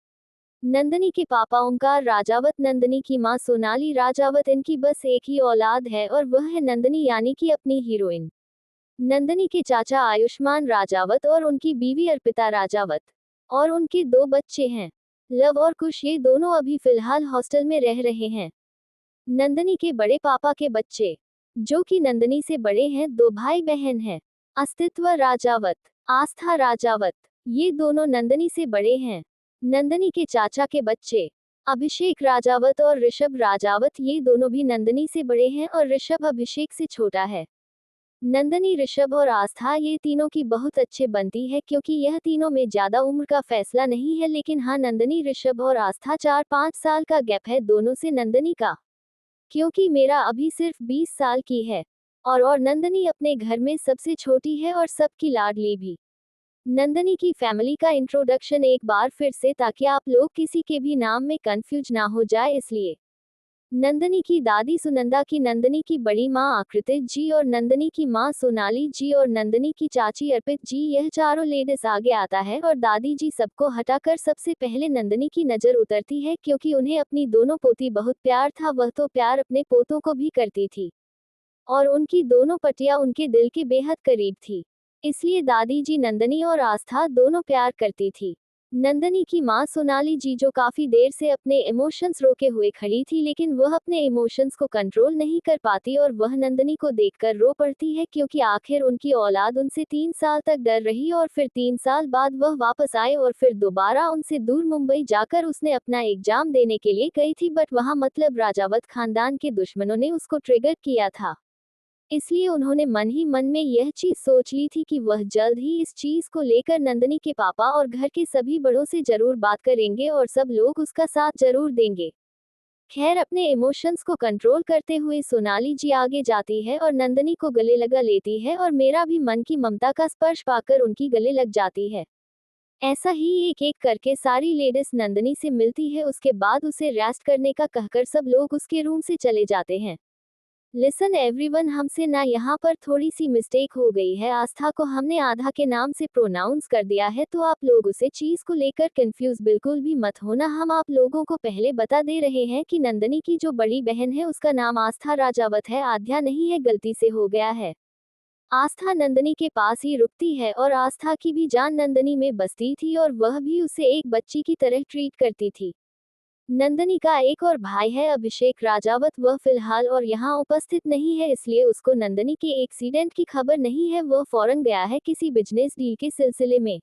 नंदनी के पापा ओंकार राजावत, नंदनी की मां सोनाली राजावत। इनकी बस एक ही औलाद है और वह है नंदनी यानी कि अपनी हीरोइन। नंदनी के चाचा आयुष्मान राजावत और उनकी बीवी अर्पिता राजावत, और उनके 2 बच्चे हैं, लव और कुश। ये दोनों अभी फिलहाल हॉस्टल में रह रहे हैं। नंदनी के बड़े पापा के बच्चे, जो कि नंदनी से बड़े हैं, 2 भाई बहन हैं, अस्तित्व राजावत, आस्था राजावत। ये दोनों नंदनी से बड़े हैं। नंदनी के चाचा के बच्चे, अभिषेक राजावत और ऋषभ राजावत, ये दोनों भी नंदनी से बड़े हैं और ऋषभ अभिषेक से छोटा है। नंदनी, ऋषभ और आस्था, ये तीनों की बहुत अच्छे बनती है क्योंकि यह तीनों में ज्यादा उम्र का फैसला नहीं है, लेकिन हाँ, नंदनी, ऋषभ और आस्था 4-5 साल का गैप है दोनों से नंदनी का, क्योंकि मेरा अभी सिर्फ 20 साल की है और नंदनी अपने घर में सबसे छोटी है और सबकी लाडली भी। नंदनी की फैमिली का इंट्रोडक्शन एक बार फिर से, ताकि आप लोग किसी के भी नाम में कंफ्यूज ना हो जाए इसलिए। नंदनी की दादी सुनंदा की, नंदनी की बड़ी माँ आकृति जी और नंदनी की माँ सोनाली जी और नंदनी की चाची अर्पित जी, यह चारों लेडीज आगे आता है और दादी जी सबको हटाकर सबसे पहले नंदनी की नजर उतरती है क्योंकि उन्हें अपनी दोनों पोती बहुत प्यार था। वह तो प्यार अपने पोतों को भी करती थी और उनकी दोनों पटियां उनके दिल के बेहद करीब थी, इसलिए दादी जी नंदनी और आस्था दोनों प्यार करती थी। नंदनी की मां सोनाली जी, जो काफी देर से अपने इमोशंस रोके हुए खड़ी थी, लेकिन वह अपने इमोशंस को कंट्रोल नहीं कर पाती और वह नंदनी को देखकर रो पड़ती है क्योंकि आखिर उनकी औलाद उनसे 3 साल तक डर रही और फिर 3 साल बाद वह वापस आए और फिर दोबारा उनसे दूर मुंबई जाकर उसने अपना एग्जाम देने के लिए गई थी, बट वहां मतलब राजावत खानदान के दुश्मनों ने उसको ट्रिगर किया था, इसलिए उन्होंने मन ही मन में यह चीज सोच ली थी कि वह जल्द ही इस चीज को लेकर नंदनी के पापा और घर के सभी बड़ों से जरूर बात करेंगे और सब लोग उसका साथ जरूर देंगे। खैर, अपने इमोशंस को कंट्रोल करते हुए सोनाली जी आगे जाती है और नंदनी को गले लगा लेती है और मेरा भी मन की ममता का स्पर्श पाकर उनकी गले लग जाती है। ऐसा ही एक एक करके सारी लेडीज नंदनी से मिलती है, उसके बाद उसे रेस्ट करने का कहकर सब लोग उसके रूम से चले जाते हैं। लिसन एवरीवन, हमसे ना यहाँ पर थोड़ी सी मिस्टेक हो गई है। आस्था को हमने आधा के नाम से प्रोनाउंस कर दिया है, तो आप लोग उसे चीज को लेकर कंफ्यूज बिल्कुल भी मत होना। हम आप लोगों को पहले बता दे रहे हैं कि नंदनी की जो बड़ी बहन है उसका नाम आस्था राजावत है, आध्या नहीं है, गलती से हो गया है। आस्था नंदनी के पास ही रुकती है और आस्था की भी जान नंदनी में बसती थी और वह भी उसे एक बच्ची की तरह ट्रीट करती थी। नंदनी का एक और भाई है अभिषेक राजावत, वह फिलहाल और यहाँ उपस्थित नहीं है, इसलिए उसको नंदनी के एक्सीडेंट की खबर नहीं है। वह फौरन गया है किसी बिजनेस डील के सिलसिले में।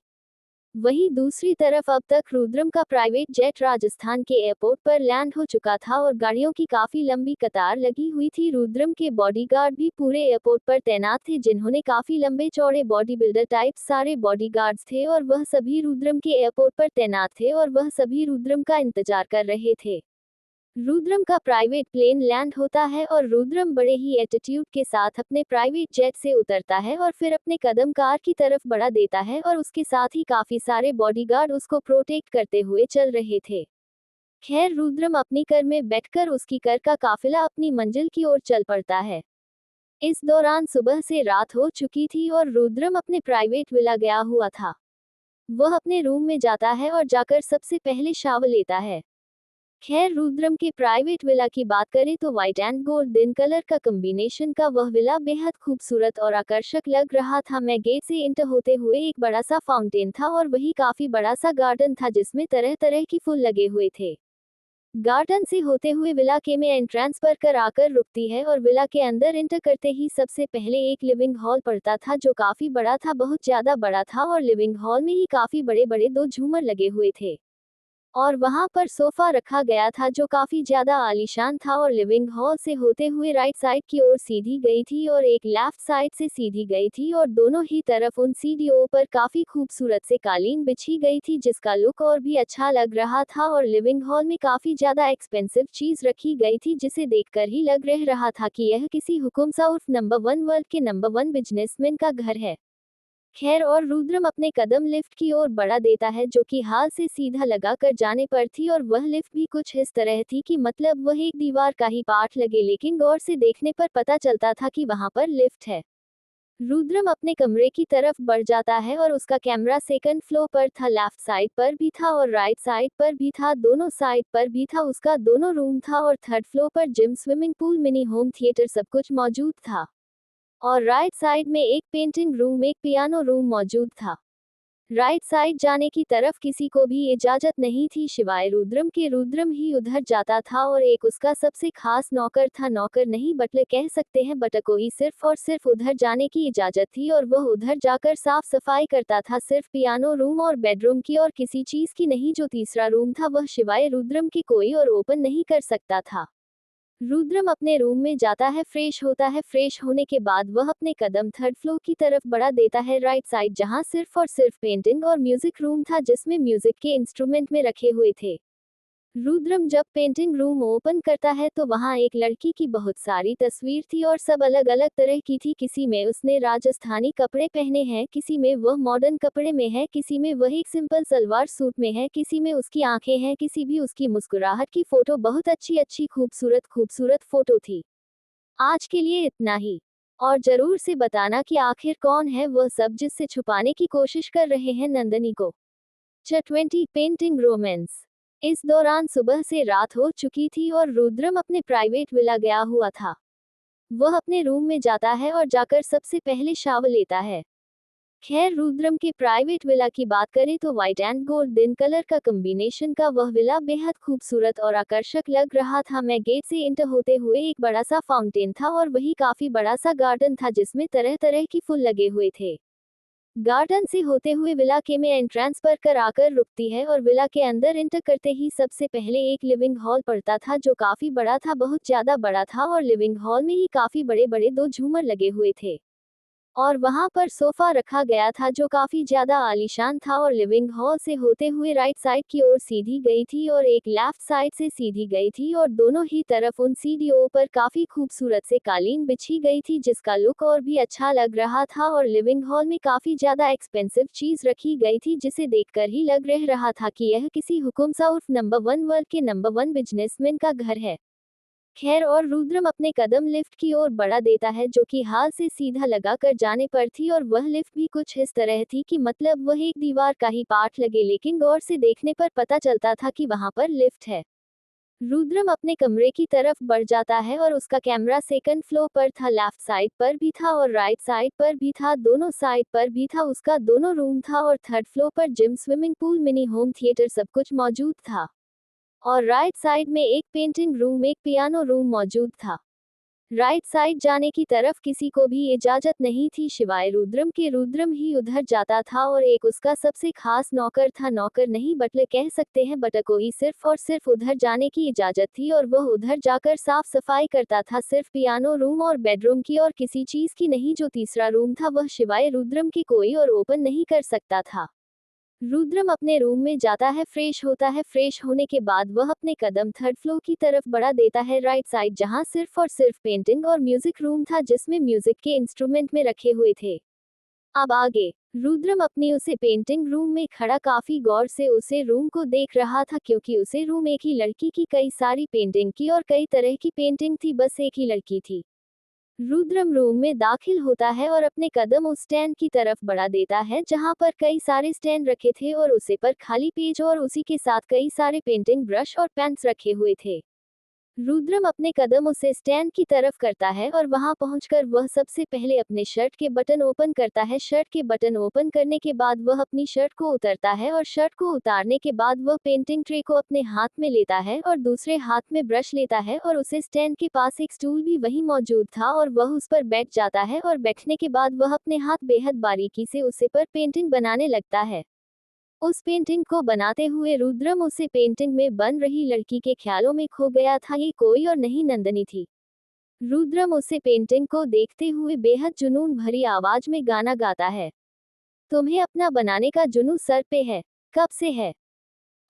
वहीं दूसरी तरफ अब तक रुद्रम का प्राइवेट जेट राजस्थान के एयरपोर्ट पर लैंड हो चुका था और गाड़ियों की काफी लंबी कतार लगी हुई थी। रुद्रम के बॉडीगार्ड भी पूरे एयरपोर्ट पर तैनात थे, जिन्होंने काफी लंबे चौड़े बॉडी बिल्डर टाइप सारे बॉडीगार्ड्स थे और वह सभी रुद्रम के एयरपोर्ट पर तैनात थे और वह सभी रुद्रम का इंतजार कर रहे थे। रुद्रम का प्राइवेट प्लेन लैंड होता है और रुद्रम बड़े ही एटीट्यूड के साथ अपने प्राइवेट जेट से उतरता है और फिर अपने कदम कार की तरफ बढ़ा देता है और उसके साथ ही काफी सारे बॉडीगार्ड उसको प्रोटेक्ट करते हुए चल रहे थे। खैर रुद्रम अपनी कार में बैठकर उसकी कार का काफिला अपनी मंजिल की ओर चल पड़ता है। इस दौरान सुबह से रात हो चुकी थी और रुद्रम अपने प्राइवेट विला गया हुआ था। वह अपने रूम में जाता है और जाकर सबसे पहले शावर लेता है। खैर रुद्रम के प्राइवेट विला की बात करें तो व्हाइट एंड गोल्डन कलर का कॉम्बिनेशन का वह विला बेहद खूबसूरत और आकर्षक लग रहा था। मैं गेट से इंटर होते हुए एक बड़ा सा फाउंटेन था और वही काफी बड़ा सा गार्डन था जिसमें तरह तरह की फूल लगे हुए थे। गार्डन से होते हुए विला के में एंट्रेंस पर कर आकर रुकती है और विला के अंदर इंटर करते ही सबसे पहले एक लिविंग हॉल पड़ता था जो काफी बड़ा था, बहुत ज्यादा बड़ा था और लिविंग हॉल में ही काफी बड़े बड़े दो झूमर लगे हुए थे और वहां पर सोफा रखा गया था जो काफी ज्यादा आलीशान था और लिविंग हॉल से होते हुए राइट साइड की ओर सीधी गई थी और एक लेफ्ट साइड से सीधी गई थी और दोनों ही तरफ उन सीढ़ियों पर काफी खूबसूरत से कालीन बिछी गई थी जिसका लुक और भी अच्छा लग रहा था और लिविंग हॉल में काफी ज्यादा एक्सपेंसिव चीज रखी गई थी जिसे देखकर ही लग रहा था कि यह किसी हुकुमसा उर्फ नंबर 1 वर्ल्ड के नंबर 1 बिजनेसमैन का घर है। खैर और रुद्रम अपने कदम लिफ्ट की ओर बढ़ा देता है जो कि हाल से सीधा लगा कर जाने पर थी और वह लिफ्ट भी कुछ इस तरह थी कि मतलब वह एक दीवार का ही पार्ट लगे, लेकिन गौर से देखने पर पता चलता था कि वहां पर लिफ्ट है। रुद्रम अपने कमरे की तरफ बढ़ जाता है और उसका कैमरा सेकंड फ्लोर पर था, लेफ्ट साइड पर भी था और राइट साइड पर भी था, दोनों साइड पर भी था। उसका दोनों रूम था और थर्ड फ्लोर पर gym, swimming pool, mini home theatre सब कुछ मौजूद था और राइट साइड में एक पेंटिंग रूम, एक पियानो रूम मौजूद था। राइट साइड जाने की तरफ किसी को भी इजाजत नहीं थी शिवाय रुद्रम के। रुद्रम ही उधर जाता था और एक उसका सबसे खास नौकर था, नौकर नहीं बटलर कह सकते हैं, बट को ही सिर्फ और सिर्फ उधर जाने की इजाजत थी और वह उधर जाकर साफ सफाई करता था, सिर्फ पियानो रूम और बेडरूम की और किसी चीज की नहीं। जो तीसरा रूम था वह शिवाय रुद्रम के कोई और ओपन नहीं कर सकता था। रुद्रम अपने रूम में जाता है, फ्रेश होता है। फ्रेश होने के बाद वह अपने कदम थर्ड फ्लोर की तरफ बढ़ा देता है, राइट साइड, जहां सिर्फ और सिर्फ पेंटिंग और म्यूजिक रूम था जिसमें म्यूजिक के इंस्ट्रूमेंट में रखे हुए थे। रुद्रम जब पेंटिंग रूम ओपन करता है तो वहां एक लड़की की बहुत सारी तस्वीर थी और सब अलग अलग तरह की थी। किसी में उसने राजस्थानी कपड़े पहने हैं, किसी में वह मॉडर्न कपड़े में है, किसी में वह एक सिंपल सलवार सूट में है, किसी में उसकी आंखें हैं, किसी भी उसकी मुस्कुराहट की फोटो। बहुत अच्छी अच्छी खूबसूरत खूबसूरत फोटो थी। आज के लिए इतना ही। और जरूर से बताना कि आखिर कौन है वह सब जिससे छुपाने की कोशिश कर रहे हैं नंदनी को। 20 पेंटिंग रोमांस। इस दौरान सुबह से रात हो चुकी थी और रुद्रम अपने प्राइवेट विला गया हुआ था। वह अपने रूम में जाता है और जाकर सबसे पहले शावर लेता है। खैर रुद्रम के प्राइवेट विला की बात करें तो व्हाइट एंड गोल्डन कलर का कॉम्बिनेशन का वह विला बेहद खूबसूरत और आकर्षक लग रहा था। मैं गेट से इंटर होते हुए एक बड़ा सा फाउंटेन था और वही काफी बड़ा सा गार्डन था जिसमें तरह तरह की फूल लगे हुए थे। गार्डन से होते हुए विला के में एंट्रेंस पर कर आकर रुकती है और विला के अंदर इंटर करते ही सबसे पहले एक लिविंग हॉल पड़ता था जो काफी बड़ा था, बहुत ज्यादा बड़ा था और लिविंग हॉल में ही काफी बड़े बड़े दो झूमर लगे हुए थे और वहां पर सोफा रखा गया था जो काफी ज्यादा आलीशान था और लिविंग हॉल से होते हुए राइट साइड की ओर सीधी गई थी और एक लेफ्ट साइड से सीधी गई थी और दोनों ही तरफ उन सीढ़ियों पर काफी खूबसूरत से कालीन बिछी गई थी जिसका लुक और भी अच्छा लग रहा था और लिविंग हॉल में काफी ज्यादा एक्सपेंसिव चीज रखी गई थी जिसे देखकर ही लग रहा था कि यह किसी हुकुमसा उर्फ नंबर 1 वर्ल्ड के नंबर 1 बिजनेसमैन का घर है। खैर और रुद्रम अपने कदम लिफ्ट की ओर बढ़ा देता है जो कि हाल से सीधा लगा कर जाने पर थी और वह लिफ्ट भी कुछ इस तरह थी कि मतलब वह एक दीवार का ही पार्ट लगे, लेकिन गौर से देखने पर पता चलता था कि वहां पर लिफ्ट है। रुद्रम अपने कमरे की तरफ बढ़ जाता है और उसका कैमरा सेकंड फ्लोर पर था, लेफ्ट साइड पर भी था और राइट साइड पर भी था, दोनों साइड पर भी था। उसका दोनों रूम था और थर्ड फ्लोर पर gym, swimming pool, mini home theatre सब कुछ मौजूद था और राइट साइड में एक पेंटिंग रूम, एक पियानो रूम मौजूद था। राइट साइड जाने की तरफ किसी को भी इजाजत नहीं थी शिवाय रुद्रम के। रुद्रम ही उधर जाता था और एक उसका सबसे खास नौकर था, नौकर नहीं बटलर कह सकते हैं, बट को ही सिर्फ और सिर्फ उधर जाने की इजाजत थी और वह उधर जाकर साफ सफाई करता था, सिर्फ पियानो रूम और बेडरूम की और किसी चीज की नहीं। जो तीसरा रूम था वह शिवाय रुद्रम के कोई और ओपन नहीं कर सकता था। रुद्रम अपने रूम में जाता है, फ्रेश होता है। फ्रेश होने के बाद वह अपने कदम थर्ड फ्लोर की तरफ बढ़ा देता है, राइट साइड, जहां सिर्फ और सिर्फ पेंटिंग और म्यूजिक रूम था जिसमें म्यूजिक के इंस्ट्रूमेंट में रखे हुए थे। अब आगे रुद्रम अपनी उसे पेंटिंग रूम में खड़ा काफी गौर से उसे रूम को देख रहा था, क्योंकि उसे रूम एक ही लड़की की कई सारी पेंटिंग की और कई तरह की पेंटिंग थी, बस एक ही लड़की थी। रुद्रम रूम में दाखिल होता है और अपने कदम उस स्टैंड की तरफ बढ़ा देता है जहां पर कई सारे स्टैंड रखे थे और उसे पर खाली पेज और उसी के साथ कई सारे पेंटिंग ब्रश और पेन्स रखे हुए थे। रुद्रम अपने कदम उसे स्टैंड की तरफ करता है और वहां पहुंचकर वह सबसे पहले अपने शर्ट के बटन ओपन करता है। शर्ट के बटन ओपन करने के बाद वह अपनी शर्ट को उतारता है और शर्ट को उतारने के बाद वह पेंटिंग ट्रे को अपने हाथ में लेता है और दूसरे हाथ में ब्रश लेता है और उसे स्टैंड के पास एक स्टूल भी वहीं मौजूद था और वह उस पर बैठ जाता है और बैठने के बाद वह अपने हाथ बेहद बारीकी से उसे पर पेंटिंग बनाने लगता है। उस पेंटिंग को बनाते हुए रुद्रम उसे पेंटिंग में बन रही लड़की के ख्यालों में खो गया था। ये कोई और नहीं नंदनी थी। रुद्रम उसे पेंटिंग को देखते हुए बेहद जुनून भरी आवाज में गाना गाता है। तुम्हें अपना बनाने का जुनून सर पे है, कब से है?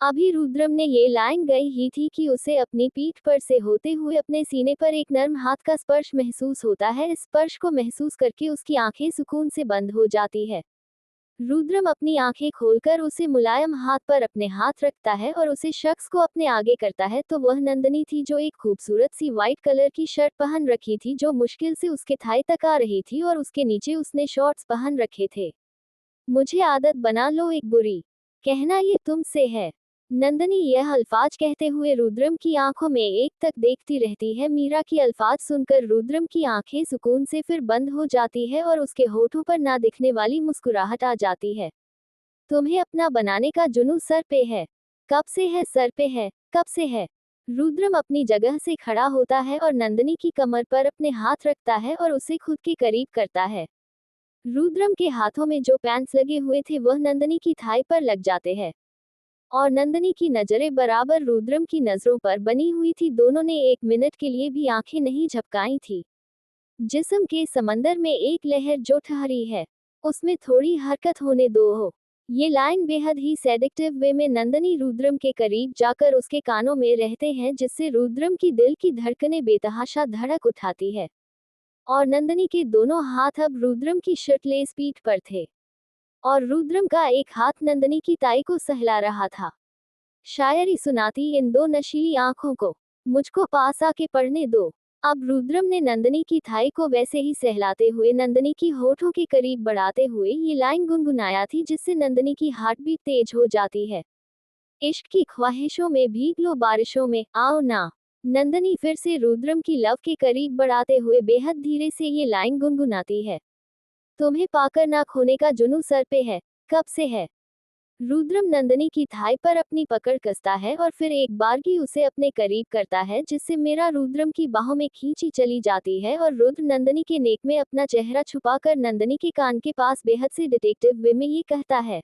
अभी रुद्रम ने ये लाइन गई ही थी कि उसे अपनी पीठ पर से होते हुए अपने सीने पर एक नर्म हाथ का स्पर्श महसूस होता है। इस स्पर्श को महसूस करके उसकी आंखें सुकून से बंद हो जाती है। रुद्रम अपनी आंखें खोलकर उसे मुलायम हाथ पर अपने हाथ रखता है और उसे शख्स को अपने आगे करता है तो वह नंदनी थी, जो एक खूबसूरत सी वाइट कलर की शर्ट पहन रखी थी जो मुश्किल से उसके थाई तक आ रही थी और उसके नीचे उसने शॉर्ट्स पहन रखे थे। मुझे आदत बना लो एक बुरी, कहना ये तुमसे है। नंदनी यह अल्फाज कहते हुए रुद्रम की आंखों में एक तक देखती रहती है। मीरा की अल्फाज सुनकर रुद्रम की आंखें सुकून से फिर बंद हो जाती है और उसके होठों पर ना दिखने वाली मुस्कुराहट आ जाती है। तुम्हें अपना बनाने का जुनून सर पे है, कब से है? सर पे है, कब से है? रुद्रम अपनी जगह से खड़ा होता है और नंदनी की कमर पर अपने हाथ रखता है और उसे खुद के करीब करता है। रुद्रम के हाथों में जो पैंट्स लगे हुए थे वह नंदनी की थाई पर लग जाते हैं और नंदनी की नजरें बराबर रुद्रम की नजरों पर बनी हुई थी। दोनों ने एक मिनट के लिए भी आंखें नहीं झपकाई थी। जिस्म के समंदर में एक लहर जो ठहरी है, उसमें थोड़ी हरकत होने दो हो। ये लाइन बेहद ही सेडिक्टिव वे में नंदनी रुद्रम के करीब जाकर उसके कानों में रहते हैं, जिससे रुद्रम की दिल की धड़कनें बेतहाशा धड़क उठाती है। और नंदनी के दोनों हाथ अब रुद्रम की शर्टलेस पीठ पर थे और रुद्रम का एक हाथ नंदनी की ताई को सहला रहा था। शायरी सुनाती इन दो नशीली आंखों को, मुझको पास आके पढ़ने दो। अब रुद्रम ने नंदनी की थाई को वैसे ही सहलाते हुए नंदनी की होठों के करीब बढ़ाते हुए ये लाइन गुनगुनाया थी, जिससे नंदनी की हार्ट बीट तेज हो जाती है। इश्क की ख्वाहिशों में भीग लो बारिशों में आओ ना। नंदनी फिर से रुद्रम की लव के करीब बढ़ाते हुए बेहद धीरे से ये लाइन गुनगुनाती है। तुम्हें पाकर ना खोने का जुनून सर पे है, कब से है? रुद्रम नंदनी की थाई पर अपनी पकड़ कसता है और फिर एक बारगी उसे अपने करीब करता है, जिससे मेरा रुद्रम की बाहों में खींची चली जाती है और रुद्र नंदनी के नेक में अपना चेहरा छुपाकर नंदनी के कान के पास बेहद से डिटेक्टिव वे में ये कहता है,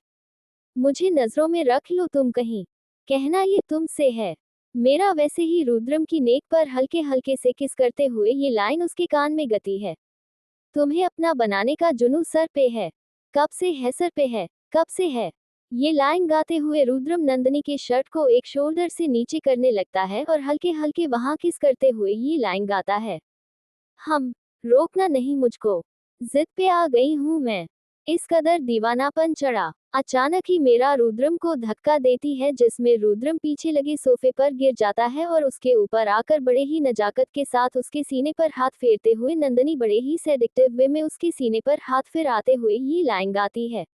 मुझे नजरों में रख लो तुम कहीं, कहना ये तुमसे है मेरा। वैसे ही रुद्रम की नेक पर हल्के हल्के से किस करते हुए ये लाइन उसके कान में गती है। तुम्हें अपना बनाने का जुनून सर पे है, कब से है? सर पे है, कब से है? ये लाइन गाते हुए रुद्रम नंदनी के शर्ट को एक शोल्डर से नीचे करने लगता है और हल्के हल्के वहां किस करते हुए ये लाइन गाता है, हम रोकना नहीं मुझको, जिद पे आ गई हूं मैं, इस कदर दीवानापन चढ़ा। अचानक ही मेरा रुद्रम को धक्का देती है, जिसमें रुद्रम पीछे लगे सोफे पर गिर जाता है और उसके ऊपर आकर बड़े ही नजाकत के साथ उसके सीने पर हाथ फेरते हुए नंदनी बड़े ही सेडिक्टिव वे में उसके सीने पर हाथ फिर आते हुए ये लाइन गाती है,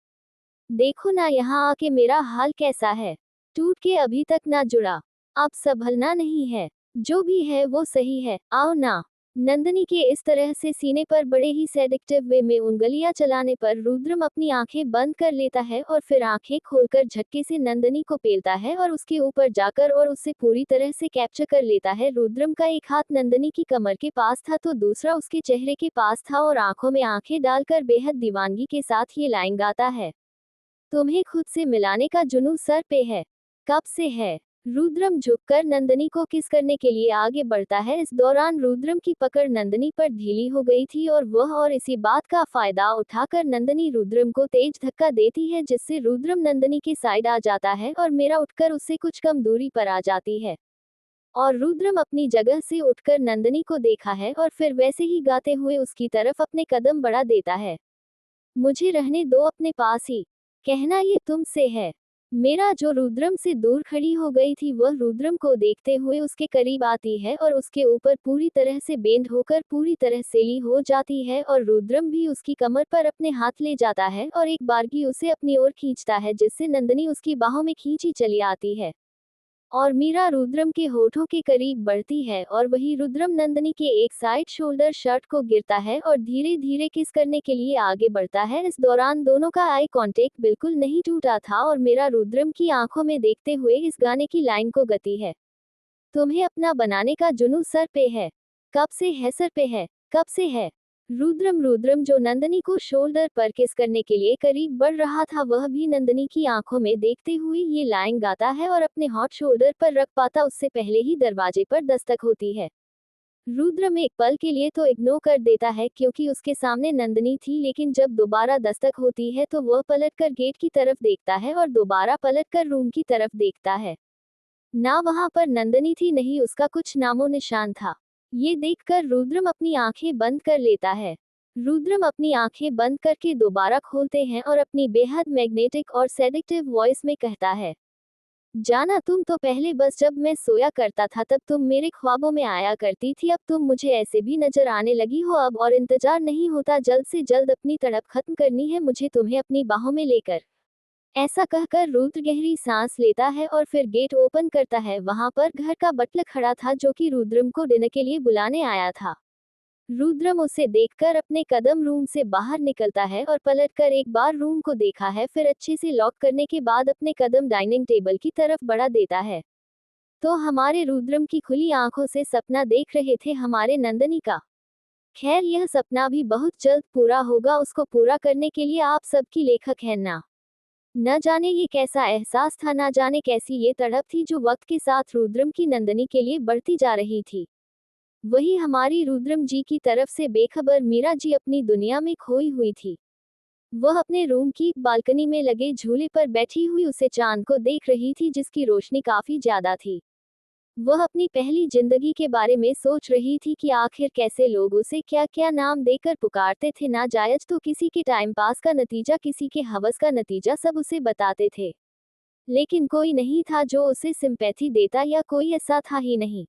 देखो ना यहाँ आके मेरा हाल कैसा है, टूट के अभी तक ना जुड़ा, अब संभलना नहीं है, जो भी है वो सही है, आओ ना। नंदनी के इस तरह से सीने पर बड़े ही सेडिक्टिव वे में उंगलियां चलाने पर रुद्रम अपनी आंखें बंद कर लेता है और फिर आंखें खोलकर झटके से नंदनी को पेलता है और उसके ऊपर जाकर और उससे पूरी तरह से कैप्चर कर लेता है। रुद्रम का एक हाथ नंदनी की कमर के पास था तो दूसरा उसके चेहरे के पास था और आंखों में आंखें डालकर बेहद दीवानगी के साथ ये लाइन गाता है, तुम्हें खुद से मिलाने का जुनून सर पे है, कब से है? रुद्रम झुककर नंदनी को किस करने के लिए आगे बढ़ता है। इस दौरान रुद्रम की पकड़ नंदनी पर ढीली हो गई थी और वह और इसी बात का फायदा उठाकर नंदनी रुद्रम को तेज धक्का देती है, जिससे रुद्रम नंदनी के साइड आ जाता है और मेरा उठकर उससे कुछ कम दूरी पर आ जाती है। और रुद्रम अपनी जगह से उठकर नंदनी को देखा है और फिर वैसे ही गाते हुए उसकी तरफ अपने कदम बढ़ा देता है। मुझे रहने दो अपने पास ही। कहना ये तुमसे है। मेरा जो रुद्रम से दूर खड़ी हो गई थी वह रुद्रम को देखते हुए उसके करीब आती है और उसके ऊपर पूरी तरह से बेंड होकर पूरी तरह सेली हो जाती है और रुद्रम भी उसकी कमर पर अपने हाथ ले जाता है और एक बारगी उसे अपनी ओर खींचता है जिससे नंदनी उसकी बाहों में खींची चली आती है। और मीरा रुद्रम के होठों के करीब बढ़ती है और वही रुद्रम नंदनी के एक साइड शोल्डर शर्ट को गिरता है और धीरे धीरे किस करने के लिए आगे बढ़ता है। इस दौरान दोनों का आई कांटेक्ट बिल्कुल नहीं टूटा था और मेरा रुद्रम की आंखों में देखते हुए इस गाने की लाइन को गति है। तुम्हें अपना बनाने का जुनून सर पे है। कब से है सर पे है, कब से है। रुद्रम जो नंदनी को शोल्डर पर किस करने के लिए करीब बढ़ रहा था वह भी नंदनी की आंखों में देखते हुए ये लाइन गाता है और अपने हॉट शोल्डर पर रख पाता उससे पहले ही दरवाजे पर दस्तक होती है। रुद्रम एक पल के लिए तो इग्नोर कर देता है क्योंकि उसके सामने नंदनी थी, लेकिन जब दोबारा दस्तक होती है तो वह पलटकर गेट की तरफ देखता है और दोबारा पलटकर रूम की तरफ देखता है। ना वहां पर नंदनी थी, नहीं उसका कुछ नामो निशान था। ये देखकर रुद्रम अपनी आंखें बंद कर लेता है। रुद्रम अपनी आंखें बंद करके दोबारा खोलते हैं और अपनी बेहद मैग्नेटिक और सेडिक्टिव वॉइस में कहता है, जाना तुम तो पहले बस जब मैं सोया करता था तब तुम मेरे ख्वाबों में आया करती थी, अब तुम मुझे ऐसे भी नजर आने लगी हो अब और इंतजार नहीं होता, जल्द से जल्द अपनी तड़प खत्म करनी है मुझे तुम्हें अपनी बाहों में लेकर। ऐसा कहकर रुद्र गहरी सांस लेता है और फिर गेट ओपन करता है। वहां पर घर का बटलर खड़ा था जो कि रुद्रम को डिनर के लिए बुलाने आया था। रुद्रम उसे देखकर अपने कदम रूम से बाहर निकलता है और पलटकर एक बार रूम को देखा है, फिर अच्छे से लॉक करने के बाद अपने कदम डाइनिंग टेबल की तरफ बढ़ा देता है। तो हमारे रुद्रम की खुली आंखों से सपना देख रहे थे हमारे नंदनी का। खैर यह सपना भी बहुत जल्द पूरा होगा, उसको पूरा करने के लिए आप सबकी लेखक हैं ना। न जाने ये कैसा एहसास था, न जाने कैसी ये तड़प थी जो वक्त के साथ रुद्रम की नंदनी के लिए बढ़ती जा रही थी। वही हमारी रुद्रम जी की तरफ से बेखबर मीरा जी अपनी दुनिया में खोई हुई थी। वह अपने रूम की बालकनी में लगे झूले पर बैठी हुई उसे चांद को देख रही थी जिसकी रोशनी काफी ज्यादा थी। वह अपनी पहली जिंदगी के बारे में सोच रही थी कि आखिर कैसे लोग उसे क्या क्या नाम देकर पुकारते थे, नाजायज तो किसी के टाइम पास का नतीजा, किसी के हवस का नतीजा, सब उसे बताते थे। लेकिन कोई नहीं था जो उसे सिंपैथी देता, या कोई ऐसा था ही नहीं।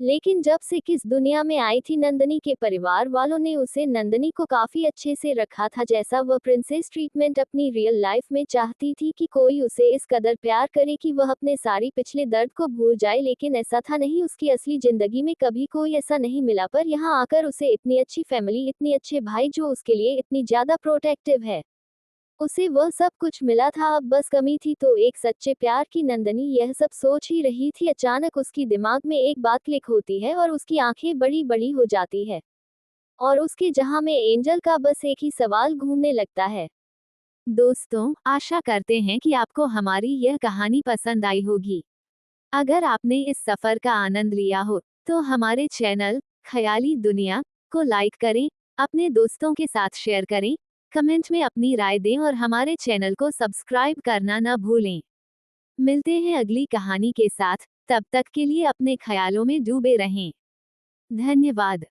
लेकिन जब से किस दुनिया में आई थी नंदनी के परिवार वालों ने उसे नंदनी को काफी अच्छे से रखा था, जैसा वह प्रिंसेस ट्रीटमेंट अपनी रियल लाइफ में चाहती थी कि कोई उसे इस कदर प्यार करे कि वह अपने सारी पिछले दर्द को भूल जाए। लेकिन ऐसा था नहीं, उसकी असली जिंदगी में कभी कोई ऐसा नहीं मिला, पर यहाँ आकर उसे इतनी अच्छी फैमिली, इतने अच्छे भाई जो उसके लिए इतनी ज्यादा प्रोटेक्टिव है, उसे वह सब कुछ मिला था। अब बस कमी थी तो एक सच्चे प्यार की। नंदनी यह सब सोच ही रही थी, अचानक उसकी दिमाग में एक बात क्लिक होती है और उसकी आंखें बड़ी बड़ी हो जाती है और उसके जहां में एंजल का बस एक ही सवाल घूमने लगता है। दोस्तों, आशा करते हैं कि आपको हमारी यह कहानी पसंद आई होगी। अगर आपने इस सफर का आनंद लिया हो तो हमारे चैनल ख्याली दुनिया को लाइक करें, अपने दोस्तों के साथ शेयर करें, कमेंट में अपनी राय दें और हमारे चैनल को सब्सक्राइब करना न भूलें। मिलते हैं अगली कहानी के साथ, तब तक के लिए अपने ख्यालों में डूबे रहें। धन्यवाद।